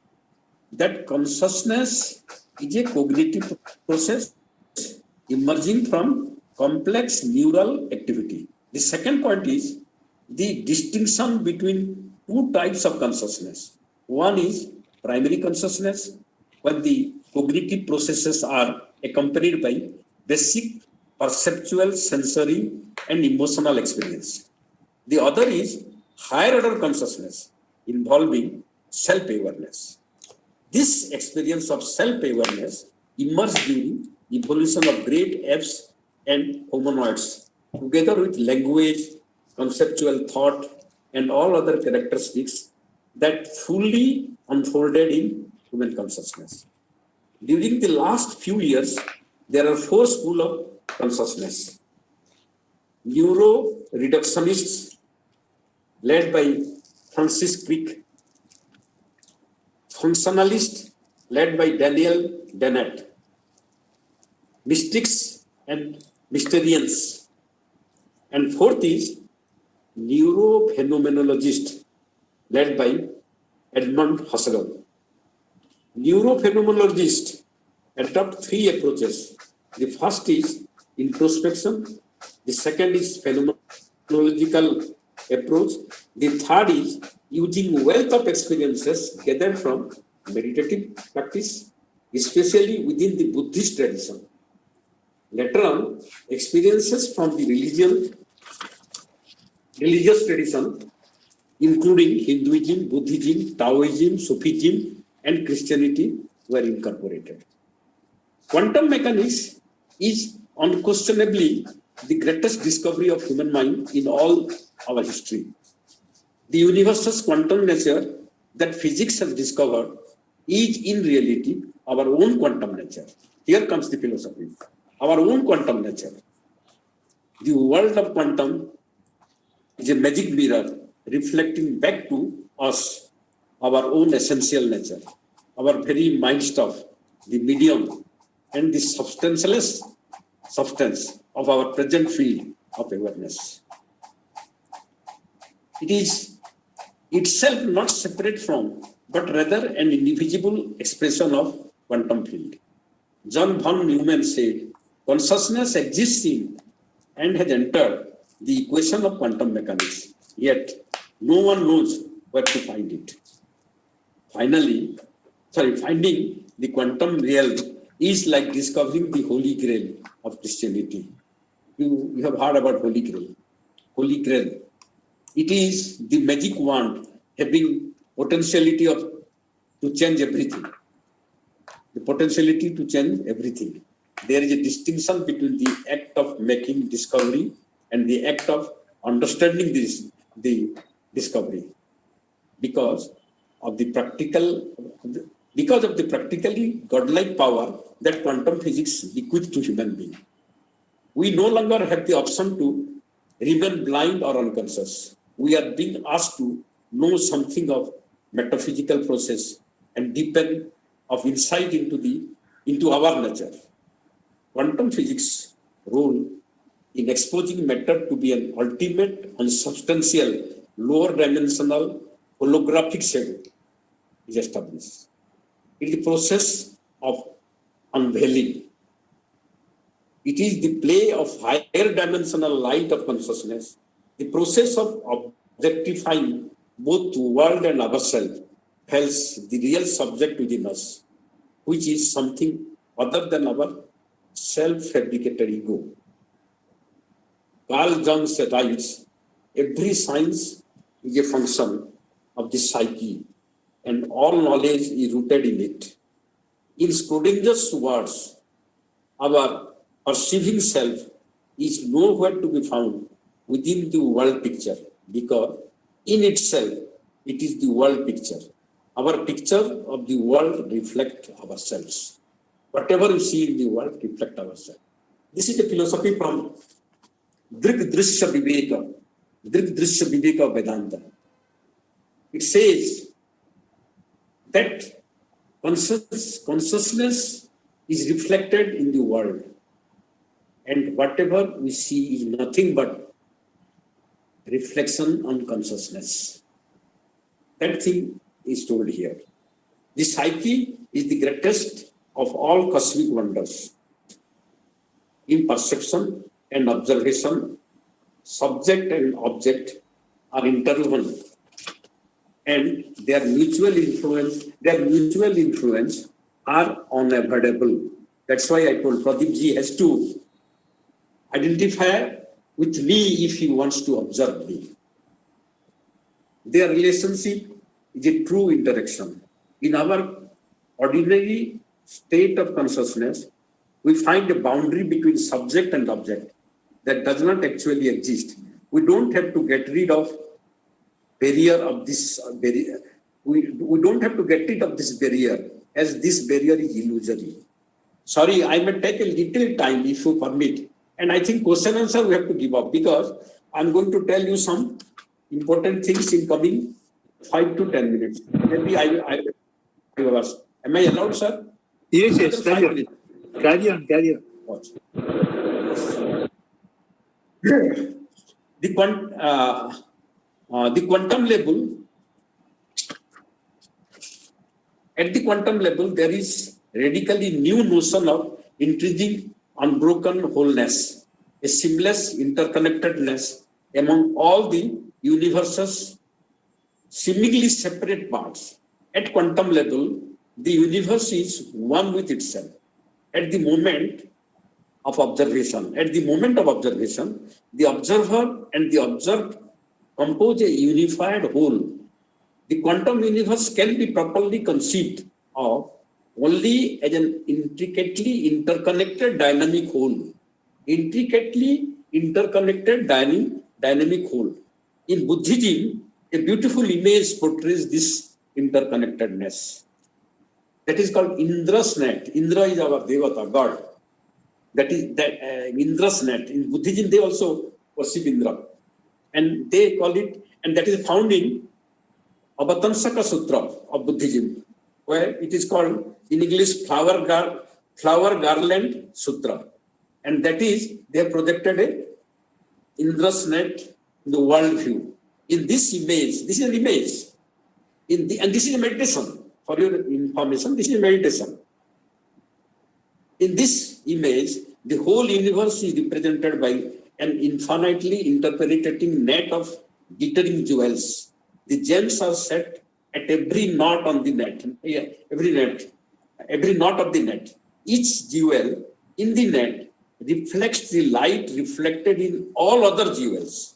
that consciousness is a cognitive process emerging from complex neural activity. The second point is the distinction between two types of consciousness. One is primary consciousness, when the cognitive processes are accompanied by basic perceptual, sensory, and emotional experience. The other is higher order consciousness involving self-awareness. This experience of self-awareness emerged during evolution of great apes and hominoids, together with language, conceptual thought, and all other characteristics that fully unfolded in human consciousness. During the last few years, there are four schools of consciousness. Neuro-reductionists led by Francis Crick, functionalists led by Daniel Dennett, mystics and mysterians, and fourth is neurophenomenologist led by Edmund Husserl. Neurophenomenologists adopt three approaches. The first is introspection, the second is phenomenological approach, the third is using wealth of experiences gathered from meditative practice, especially within the Buddhist tradition. Later on, experiences from the religious tradition, including Hinduism, Buddhism, Taoism, Sufism, and Christianity, were incorporated. Quantum mechanics is unquestionably the greatest discovery of human mind in all our history. The universe's quantum nature that physics has discovered is in reality our own quantum nature. Here comes the philosophy. Our own quantum nature. The world of quantum is a magic mirror reflecting back to us our own essential nature, our very mind stuff, the medium, and the substanceless substance of our present field of awareness. It is itself not separate from, but rather an indivisible expression of quantum field. John von Neumann said, consciousness exists in and has entered the equation of quantum mechanics, yet no one knows where to find it. Finding the quantum realm is like discovering the Holy Grail of Christianity. You have heard about Holy Grail. Holy Grail. It is the magic wand having potentiality to change everything. The potentiality to change everything. There is a distinction between the act of making discovery and the act of understanding the discovery. Because of the practically godlike power that quantum physics bequeaths to human being. We no longer have the option to remain blind or unconscious. We are being asked to know something of metaphysical process and deepen of insight into our nature. Quantum physics' role in exposing matter to be an ultimate, unsubstantial, lower dimensional, holographic shadow is established. It is the process of unveiling. It is the play of higher dimensional light of consciousness, the process of objectifying both the world and ourselves, hence the real subject within us, which is something other than our self-fabricated ego. Carl Jung writes, every science is a function of the psyche, and all knowledge is rooted in it. In Schrodinger's words, our perceiving self is nowhere to be found within the world picture, because in itself it is the world picture. Our picture of the world reflects ourselves. Whatever we see in the world reflects ourselves. This is a philosophy from Dhrub Viveka Vedanta. It says that consciousness is reflected in the world, and whatever we see is nothing but reflection on consciousness. That thing is told here. The psyche is the greatest of all cosmic wonders. In perception and observation, subject and object are interwoven, and their mutual influence are unavoidable. That's why I told Pradeep ji has to identify with me if he wants to observe me. Their relationship is a true interaction. In our ordinary state of consciousness, we find a boundary between subject and object that does not actually exist. We don't have to get rid of barrier of this barrier. We don't have to get rid of this barrier, as this barrier is illusory. Sorry, I may take a little time if you permit. And I think question answer we have to give up, because I'm going to tell you some important things in coming 5 to 10 minutes. Maybe I will ask. Am I allowed, sir? Yes, Another yes, 5 carry on. minutes. Carry on, carry on. Watch. The quantum level, at the quantum level, there is radically new notion of intrinsic unbroken wholeness, a seamless interconnectedness among all the universe's seemingly separate parts. At quantum level, the universe is one with itself. At the moment of observation, the observer and the observed compose a unified whole. The quantum universe can be properly conceived of only as an intricately interconnected dynamic whole. Intricately interconnected dynamic whole. In Buddhism, a beautiful image portrays this interconnectedness. That is called Indra's net. Indra is our Devata, God. That is that Indra's net. In Buddhism, they also worship Indra. And they call it, and that is found in Abhatansaka Sutra of Buddhism, where it is called in English Flower Garland Sutra. And that is, they have projected a Indra's net in the world view. In this image, this is an image, and this is a meditation. For your information, this is a meditation. In this image, the whole universe is represented by an infinitely interpenetrating net of glittering jewels. The gems are set at every knot on the net. Every knot of the net. Each jewel in the net reflects the light reflected in all other jewels.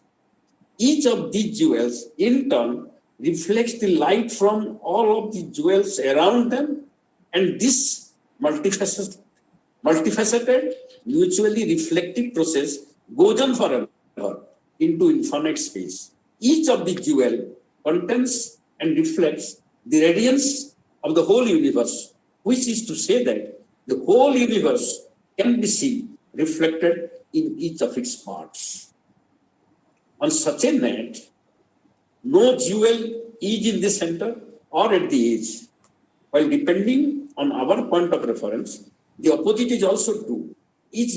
Each of these jewels, in turn, reflects the light from all of the jewels around them, and this multifaceted, mutually reflective process goes on forever into infinite space. Each of the jewel contains and reflects the radiance of the whole universe, which is to say that the whole universe can be seen reflected in each of its parts. On such a net, no jewel is in the center or at the edge, while depending on our point of reference, the opposite is also true. Each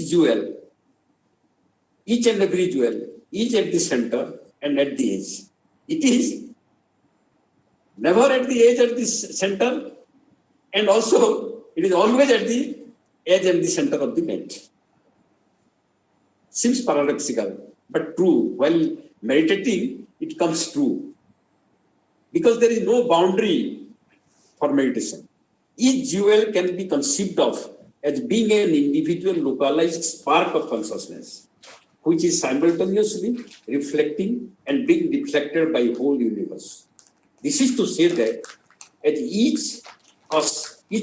and every jewel is at the center and at the edge. It is never at the edge, at the center, and also it is always at the edge and the center of the net. Seems paradoxical, but true. While meditating, it comes true. Because there is no boundary for meditation. Each jewel can be conceived of as being an individual localized spark of consciousness, which is simultaneously reflecting and being reflected by the whole universe. This is to say that as each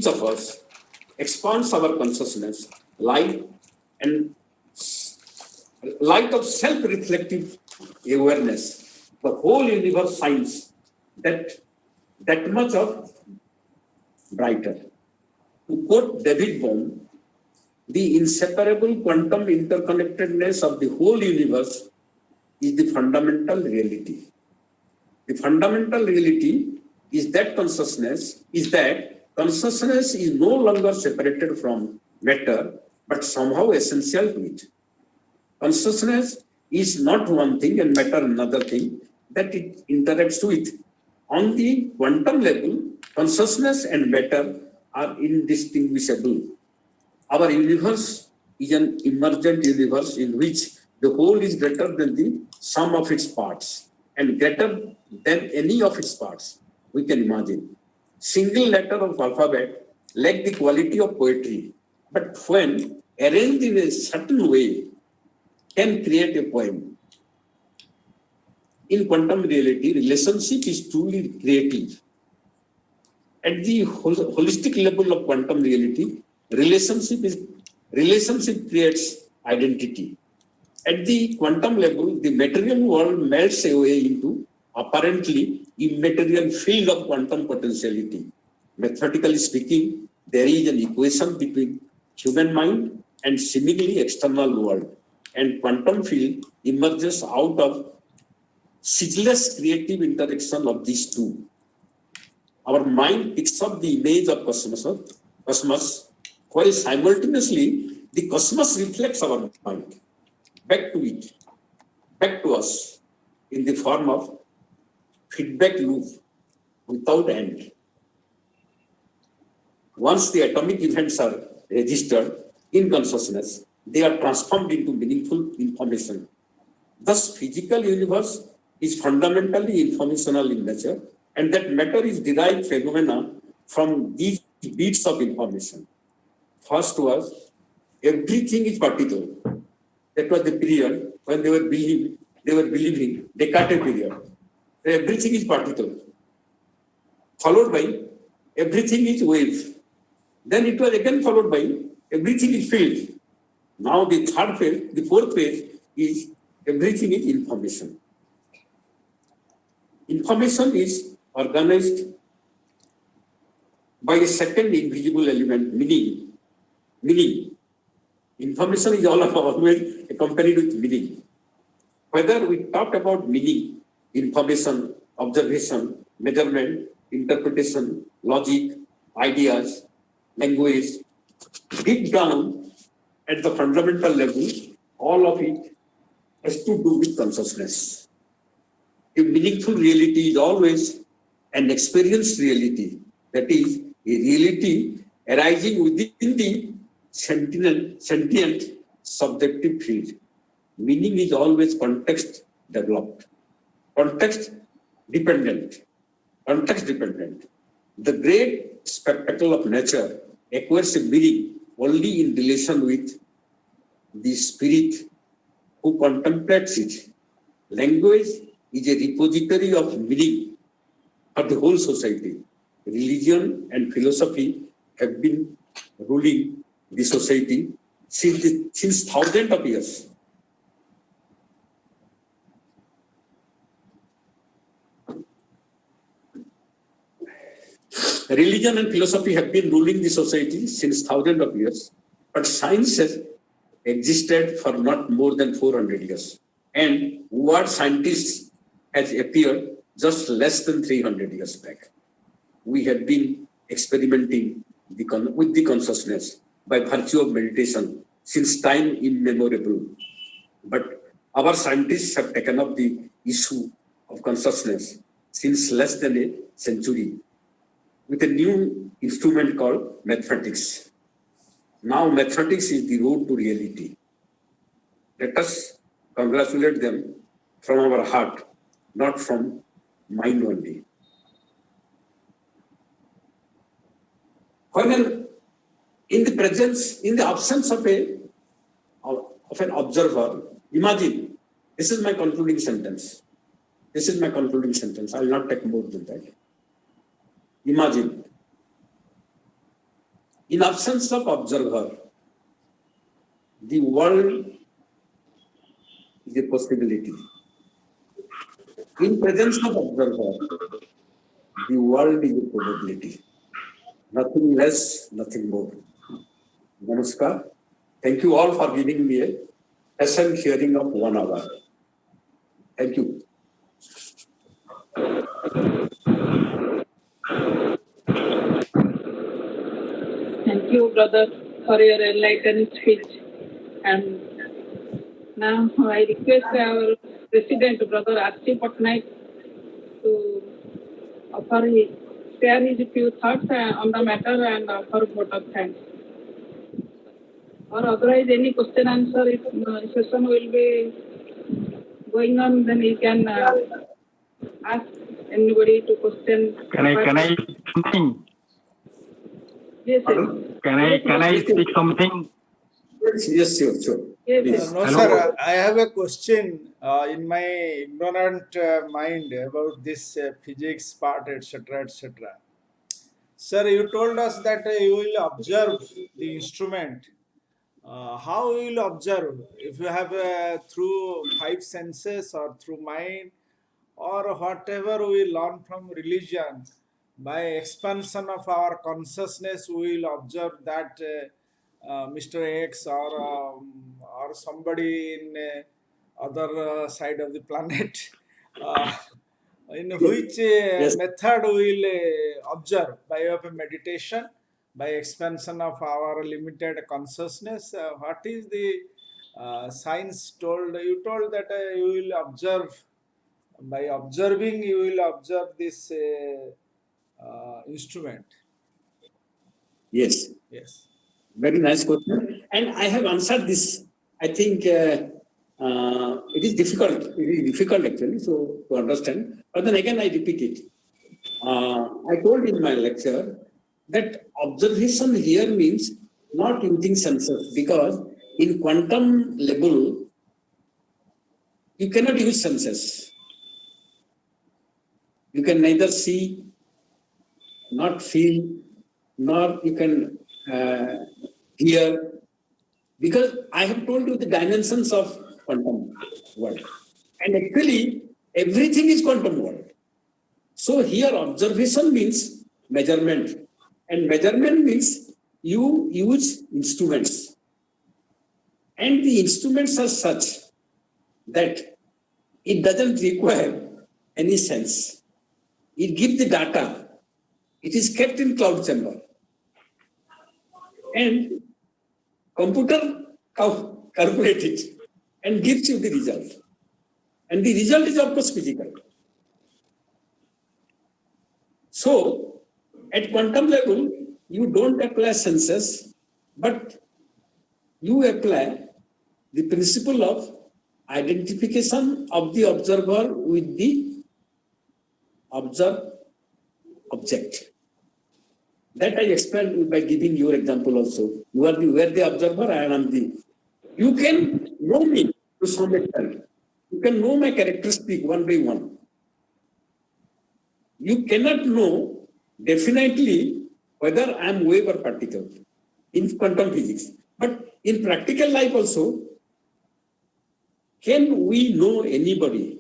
of us expands our consciousness, light of self-reflective awareness, the whole universe shines that much of brighter. To quote David Bohm, the inseparable quantum interconnectedness of the whole universe is the fundamental reality. The fundamental reality is that consciousness is no longer separated from matter, but somehow essential to it. Consciousness is not one thing and matter another thing that it interacts with. On the quantum level, consciousness and matter are indistinguishable. Our universe is an emergent universe in which the whole is greater than the sum of its parts and greater than any of its parts we can imagine. Single letter of alphabet lack the quality of poetry, but when arranged in a certain way, can create a poem. In quantum reality, relationship is truly creative. At the holistic level of quantum reality, relationship is Relationship creates identity. At the quantum level, the material world melts away into apparently immaterial field of quantum potentiality. Mathematically speaking, there is an equation between human mind and seemingly external world, and quantum field emerges out of ceaseless creative interaction of these two. Our mind picks up the image of cosmos, while simultaneously the cosmos reflects our mind back to it, back to us, in the form of feedback loop without end. Once the atomic events are registered in consciousness, they are transformed into meaningful information. Thus, physical universe is fundamentally informational in nature, and that matter is derived phenomena from these bits of information. First was everything is particle. That was the period when they were believing Descartes period. Everything is particle. Followed by everything is wave. Then it was again followed by everything is field. Now the third phase, the fourth phase is everything is information. Information is organized by a second invisible element, meaning. Meaning. Information is always accompanied with meaning. Whether we talk about meaning, information, observation, measurement, interpretation, logic, ideas, language, deep down at the fundamental level, all of it has to do with consciousness. A meaningful reality is always an experienced reality, that is, a reality arising within the sentient subjective field. Meaning is always context developed, context dependent, context dependent. The great spectacle of nature acquires a meaning only in relation with the spirit who contemplates it. Language is a repository of meaning for the whole society. Religion and philosophy have been ruling the society since thousands of years. Religion and philosophy have been ruling the society since thousands of years, but science has existed for not more than 400 years. And what scientists has appeared just less than 300 years back. We have been experimenting with the consciousness by virtue of meditation since time immemorial. But our scientists have taken up the issue of consciousness since less than a century with a new instrument called mathematics. Now mathematics is the road to reality. Let us congratulate them from our heart, not from mind only. When in the presence, in the absence of an observer, imagine, this is my concluding sentence. This is my concluding sentence. I will not take more than that. Imagine, in absence of observer, the world is a possibility. In presence of observer, the world is a probability. Nothing less, nothing more. Namaskar. Thank you all for giving me a patient hearing of 1 hour. Thank you. Thank you, brother, for your enlightened speech. And now I request our President, Brother R.C. Patnaik, to share his few thoughts on the matter and offer a vote of thanks. Or otherwise, any question answer if session will be going on, then you can ask anybody to question. Can I something? Yes, yes. Can I speak something? Yes, sure. Yes. No, Hello. sir, I have a question in my ignorant mind about this physics part, etc., etc. Sir, you told us that you will observe the instrument how we will observe if you have through five senses or through mind or whatever we learn from religion, by expansion of our consciousness we will observe that Mr. X or somebody in other side of the planet in which Yes. method we will observe by way of meditation, by expansion of our limited consciousness. What is the science told? You told that you will observe, by observing you will observe this instrument. Yes. Yes. Very nice question. And I have answered this. I think it is difficult. It is difficult actually, so to understand. But then again, I repeat it. I told in my lecture that observation here means not using senses, because in quantum level you cannot use senses. You can neither see, not feel, nor you can hear, because I have told you the dimensions of quantum world. And actually, everything is quantum world. So here observation means measurement. And measurement means you use instruments. And the instruments are such that it doesn't require any sense. It gives the data. It is kept in cloud chamber. And computer calculates it and gives you the result. And the result is of course physical. So at quantum level, you don't apply senses, but you apply the principle of identification of the observer with the observed object. That I explained by giving your example also. You are the observer, I am the. You can know me to some extent. You can know my characteristic one by one. You cannot know definitely whether I am wave or particle in quantum physics. But in practical life also, can we know anybody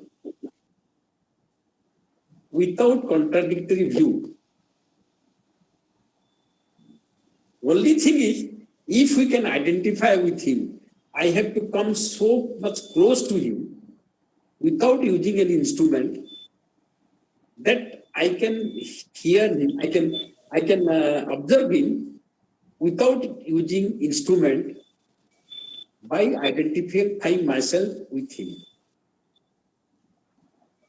without contradictory view? Only thing is, if we can identify with him, I have to come so much close to him without using any instrument that I can hear him, I can observe him without using instrument by identifying myself with him.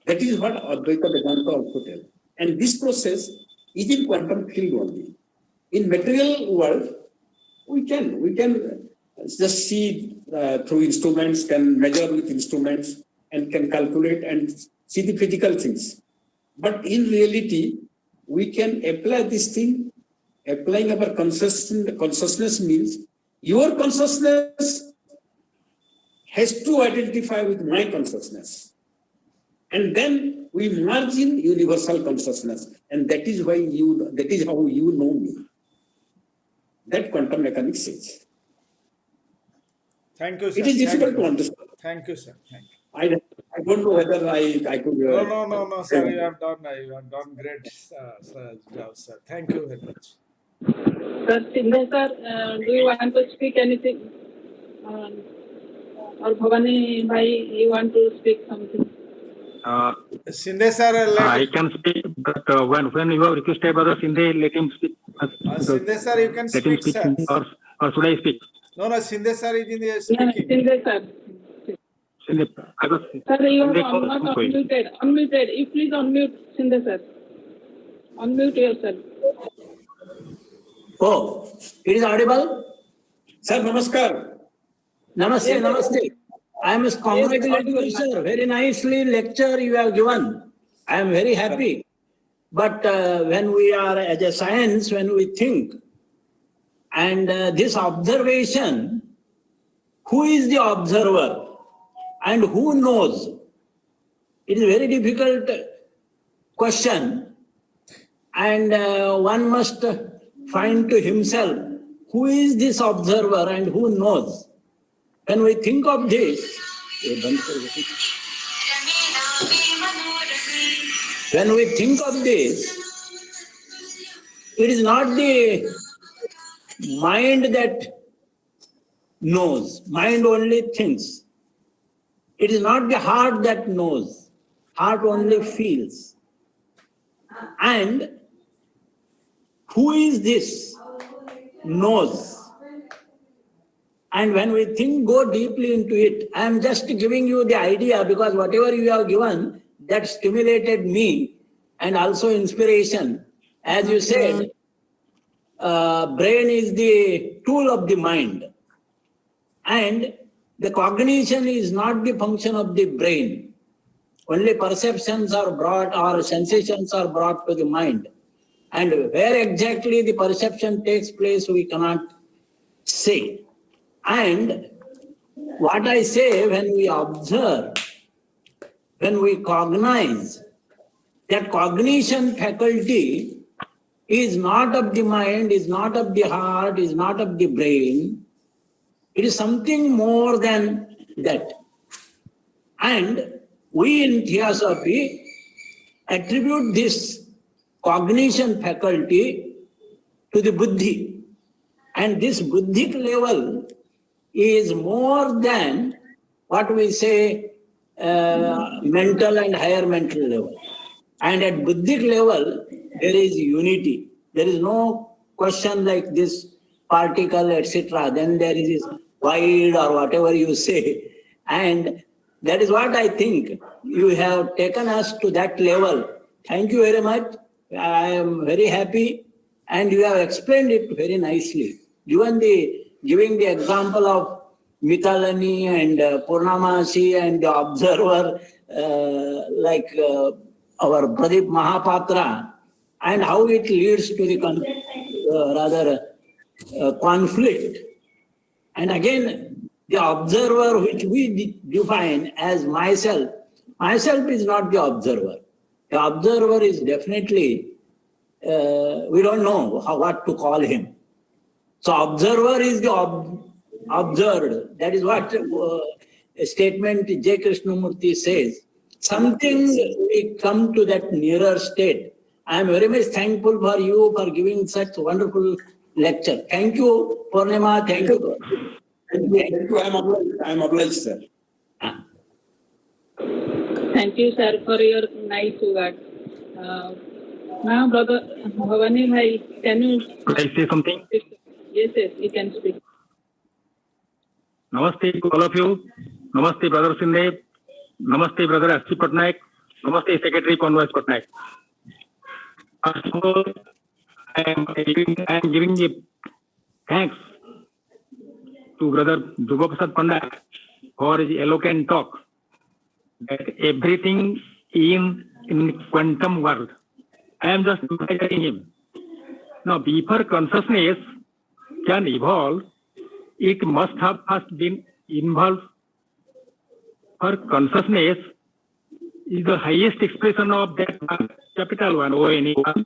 That is what Advaita Vedanta also tells. And this process is in quantum field only. In material world, we can just see through instruments, can measure with instruments, and can calculate and see the physical things. But in reality, we can apply this thing. Applying our consciousness means your consciousness has to identify with my consciousness. And then we merge in universal consciousness. And that is how you know me. That quantum mechanics says. Thank you, sir. It is difficult to understand. Thank you, sir. Thank you. I don't know whether I could. No, sir. You have done great, job, sir. Thank you very much. Sir, Sindhe sir, do you want to speak anything? Or Bhavani bhai, you want to speak something? Sindhe sir, I can speak, but when you have requested Brother Sindhe, let him speak. Sindhe sir, you can Let him speak, speak sir. Sindhe, or should I speak? No, Sindhe sir is in the Yeah, speaking. Sindhe sir. Sindhe, Sir, you are Sindhe, not unmuted. Unmuted. You please unmute, Sindhe sir. Unmute yourself. Oh, it is audible? Sir, namaskar. Namaste, Yes, namaste. I am congratulating you, sir. Very nicely lecture you have given. I am very happy. But when we are as a science, when we think, and this observation, who is the observer and who knows? It is a very difficult question, and one must find to himself who is this observer and who knows? When we think of this, when we think of this, it is not the mind that knows. Mind only thinks. It is not the heart that knows. Heart only feels. And who is this? Knows. And when we think, go deeply into it, I am just giving you the idea because whatever you have given, that stimulated me and also inspiration. As you said, brain is the tool of the mind. And the cognition is not the function of the brain. Only perceptions are brought or sensations are brought to the mind. And where exactly the perception takes place, we cannot say. And what I say, when we observe, when we cognize, that cognition faculty is not of the mind, is not of the heart, is not of the brain. It is something more than that. And we in Theosophy attribute this cognition faculty to the buddhi. And this buddhic level is more than what we say mental and higher mental level. And at buddhic level, there is unity. There is no question like this particle, etc. Then there is this void or whatever you say. And that is what I think. You have taken us to that level. Thank you very much. I am very happy. And you have explained it very nicely. Giving the example of Mitalani and Purnamasi and the observer like our Pradip Mahapatra, and how it leads to the conflict. And again, the observer which we define as myself is not the observer. The observer is definitely, we don't know what to call him. So observer is the observed. That is what a statement J. Krishnamurti says. Something we come to that nearer state. I am very much thankful for you for giving such wonderful lecture. Thank you, Purnima. Thank you. Thank you. I am obliged, sir. Thank you, sir, for your nice words. Now, Brother Bhavani Bhai, can you... Could I say something? Yes, you can speak. Namaste to all of you. Namaste, Brother Sinde. Namaste, Brother Asti Patnaik. Namaste, Secretary Convoy Patnaik. First of all, I am giving the thanks to Brother Dhrub Panda for his eloquent talk. That everything in quantum world. I am just criticizing him. Now, before consciousness can evolve, it must have first been involved. For consciousness is the highest expression of that one, capital one, or anyone,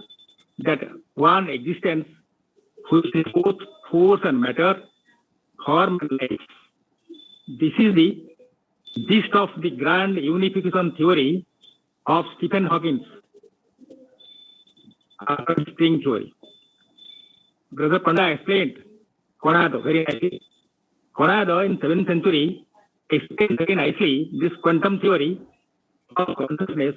that one existence which is both force and matter, form and life. This is the gist of the grand unification theory of Stephen Hawking, string theory. Brother Panda explained Conrado very nicely. Conrado in 7th century explained very nicely this quantum theory of consciousness.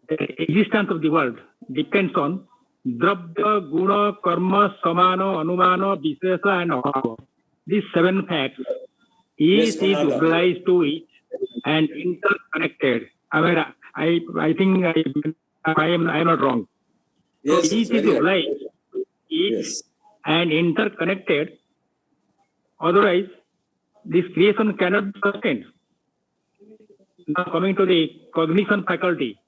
The existence of the world depends on Dhrub, Guna, Karma, Samano, Anumano, Vishesha and Abhava. These 7 facts. Each is organized to each and interconnected. I think I am not wrong. Yes, so each is organized, each and interconnected. Otherwise, this creation cannot be sustained. Now coming to the cognition faculty,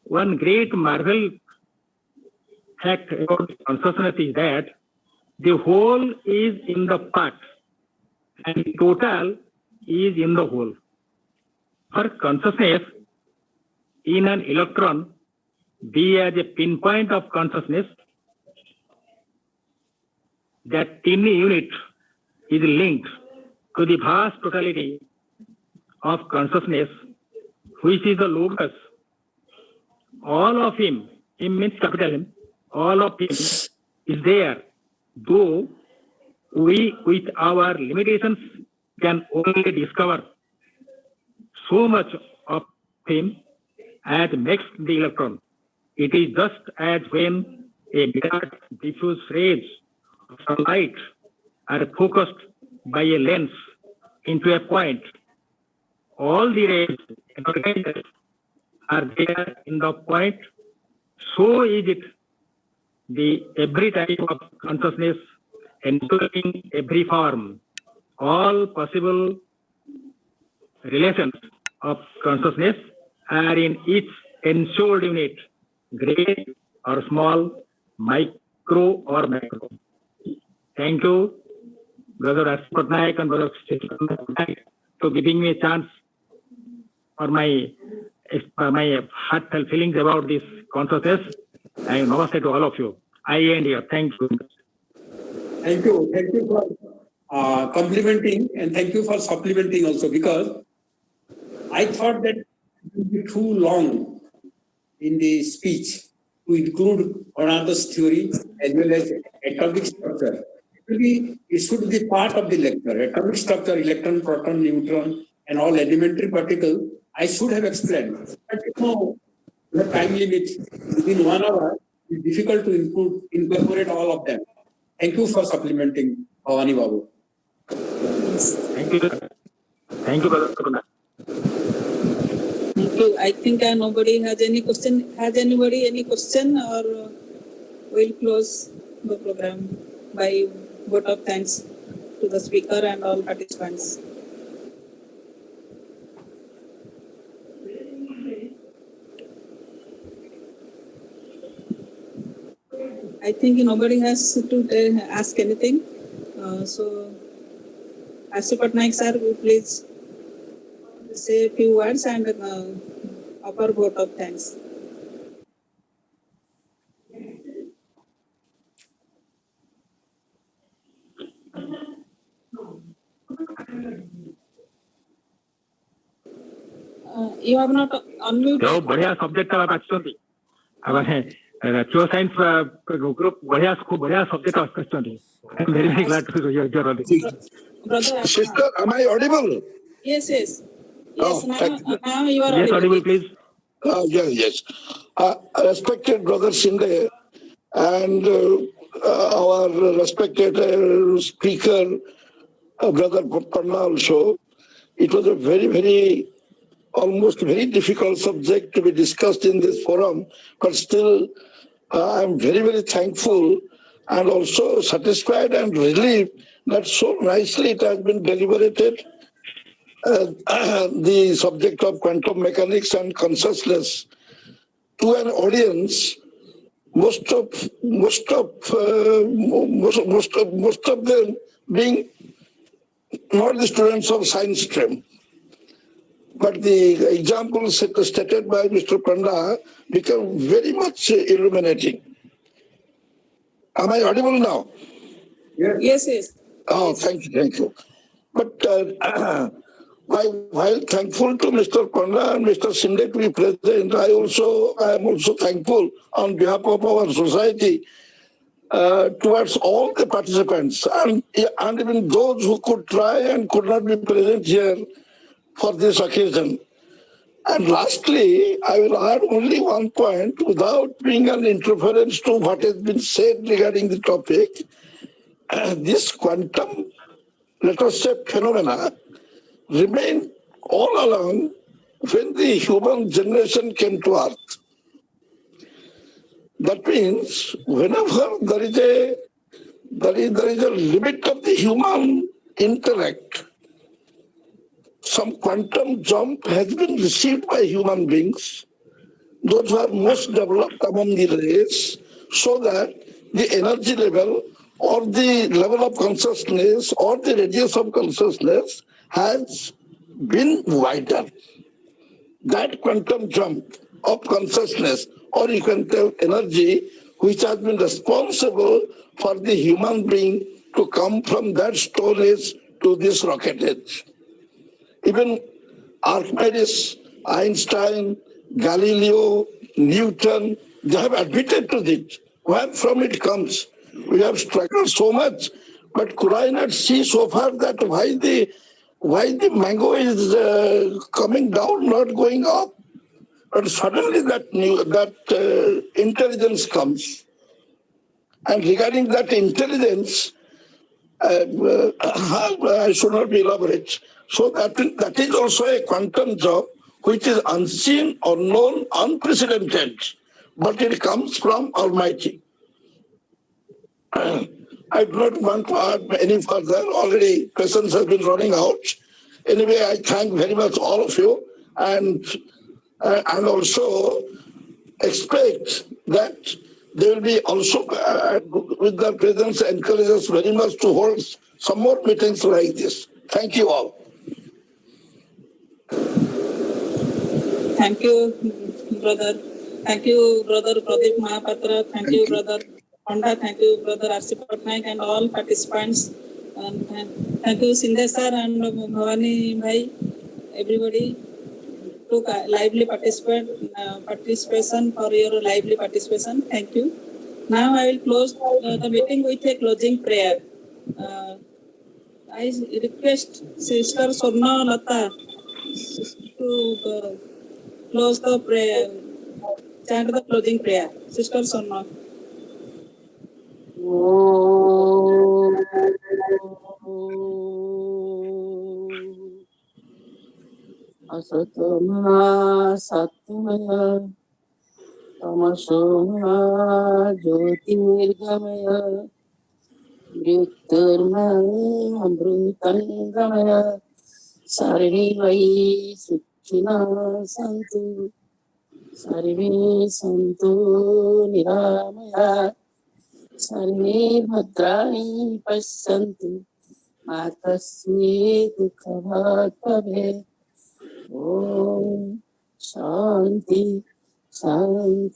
one great marvel fact about consciousness is that the whole is in the part and the total is in the whole. For consciousness, in an electron, be as a pinpoint of consciousness, that tiny unit is linked to the vast totality of consciousness, which is the logos. All of him means capital M, all of him is there, though we with our limitations can only discover so much of him as makes the electron. It is just as when a dark diffuse rays of sunlight are focused by a lens into a point. All the rays are there in the point. So is it the every type of consciousness, including every form, all possible relations of consciousness are in each ensouled unit, great or small, micro or macro. Thank you, Brother S. Patnaik and Brother Patnaik, for giving me a chance for my heartfelt feelings about this consciousness. And namaste to all of you. I end here. Thank you. Thank you. Thank you for complimenting, and thank you for supplementing also, because I thought that it would be too long in the speech to include Onada's theory as well as atomic structure. It should be part of the lecture. Atomic structure, electron, proton, neutron, and all elementary particles, I should have explained. But the time limit within 1 hour is difficult to incorporate all of them. Thank you for supplementing, Bhavani Babu. Thank you. Thank you, Brother Patnaik. Thank you. I think nobody has any question. Has anybody any question, or we'll close the program by vote of thanks to the speaker and all participants. I think nobody has to ask anything. So, Asri Patnaik sir, will please say a few words and offer vote of thanks. You have not unmuted. जो बढ़िया subject आप आछंती आबे थियोसाइंस group खूब बढ़िया subject आछंती I am very glad to hear your Brother, Sister, am I audible? yes. Yes, Oh, now you are yes audible please. Yes. Respected Brother Sinde and our respected speaker, Brother Panda also, it was a very, almost very difficult subject to be discussed in this forum, but still I'm very thankful and also satisfied and relieved that so nicely it has been deliberated. The subject of quantum mechanics and consciousness to an audience, most of them being not the students of science stream. But the examples stated by Mr. Panda become very much illuminating. Am I audible now? Yes. Oh, thank you. But while thankful to Mr. Panda and Mr. Sinde to be present, I am also thankful on behalf of our society towards all the participants and even those who could try and could not be present here for this occasion. And lastly, I will add only one point without being an interference to what has been said regarding the topic. This quantum, let us say, phenomena remain all along when the human generation came to Earth. That means whenever there is a limit of the human intellect, some quantum jump has been received by human beings, those who are most developed among the race, so that the energy level or the level of consciousness or the radius of consciousness has been wider. That quantum jump of consciousness or you can tell energy, which has been responsible for the human being to come from that stone age to this rocket age. Even Archimedes, Einstein, Galileo, Newton, they have admitted to it. Where from it comes? We have struggled so much, but could I not see so far that why the mango is coming down, not going up? But suddenly that intelligence comes. And regarding that intelligence, I should not be elaborate. So that is also a quantum job which is unseen, unknown, unprecedented, but it comes from Almighty. I do not want to add any further. Already questions have been running out. Anyway, I thank very much all of you, and also expect that they will be also, with their presence, encourage us very much to hold some more meetings like this. Thank you all. Thank you, brother. Thank you, brother Pradeep Mahapatra. Thank you, brother Panda. Thank you, brother R.C. Patnaik and all participants. And thank you, Sinde sir and Bhavani bhai, everybody took lively participation for your lively participation. Thank you. Now I will close the meeting with a closing prayer. I request Sister Sorna Lata to close the prayer, chant the closing prayer. Sister Sorna. Asatoma Satmaya Tamasoma Jyotirgamaya Mrityurmaya Amrutangamaya Sarve Vai Sukhina Santu Sarve Santu Niramaya Sarve Bhadrani Pasyantu Matasye Dukhabhat Bhavet Om Shanti Shanti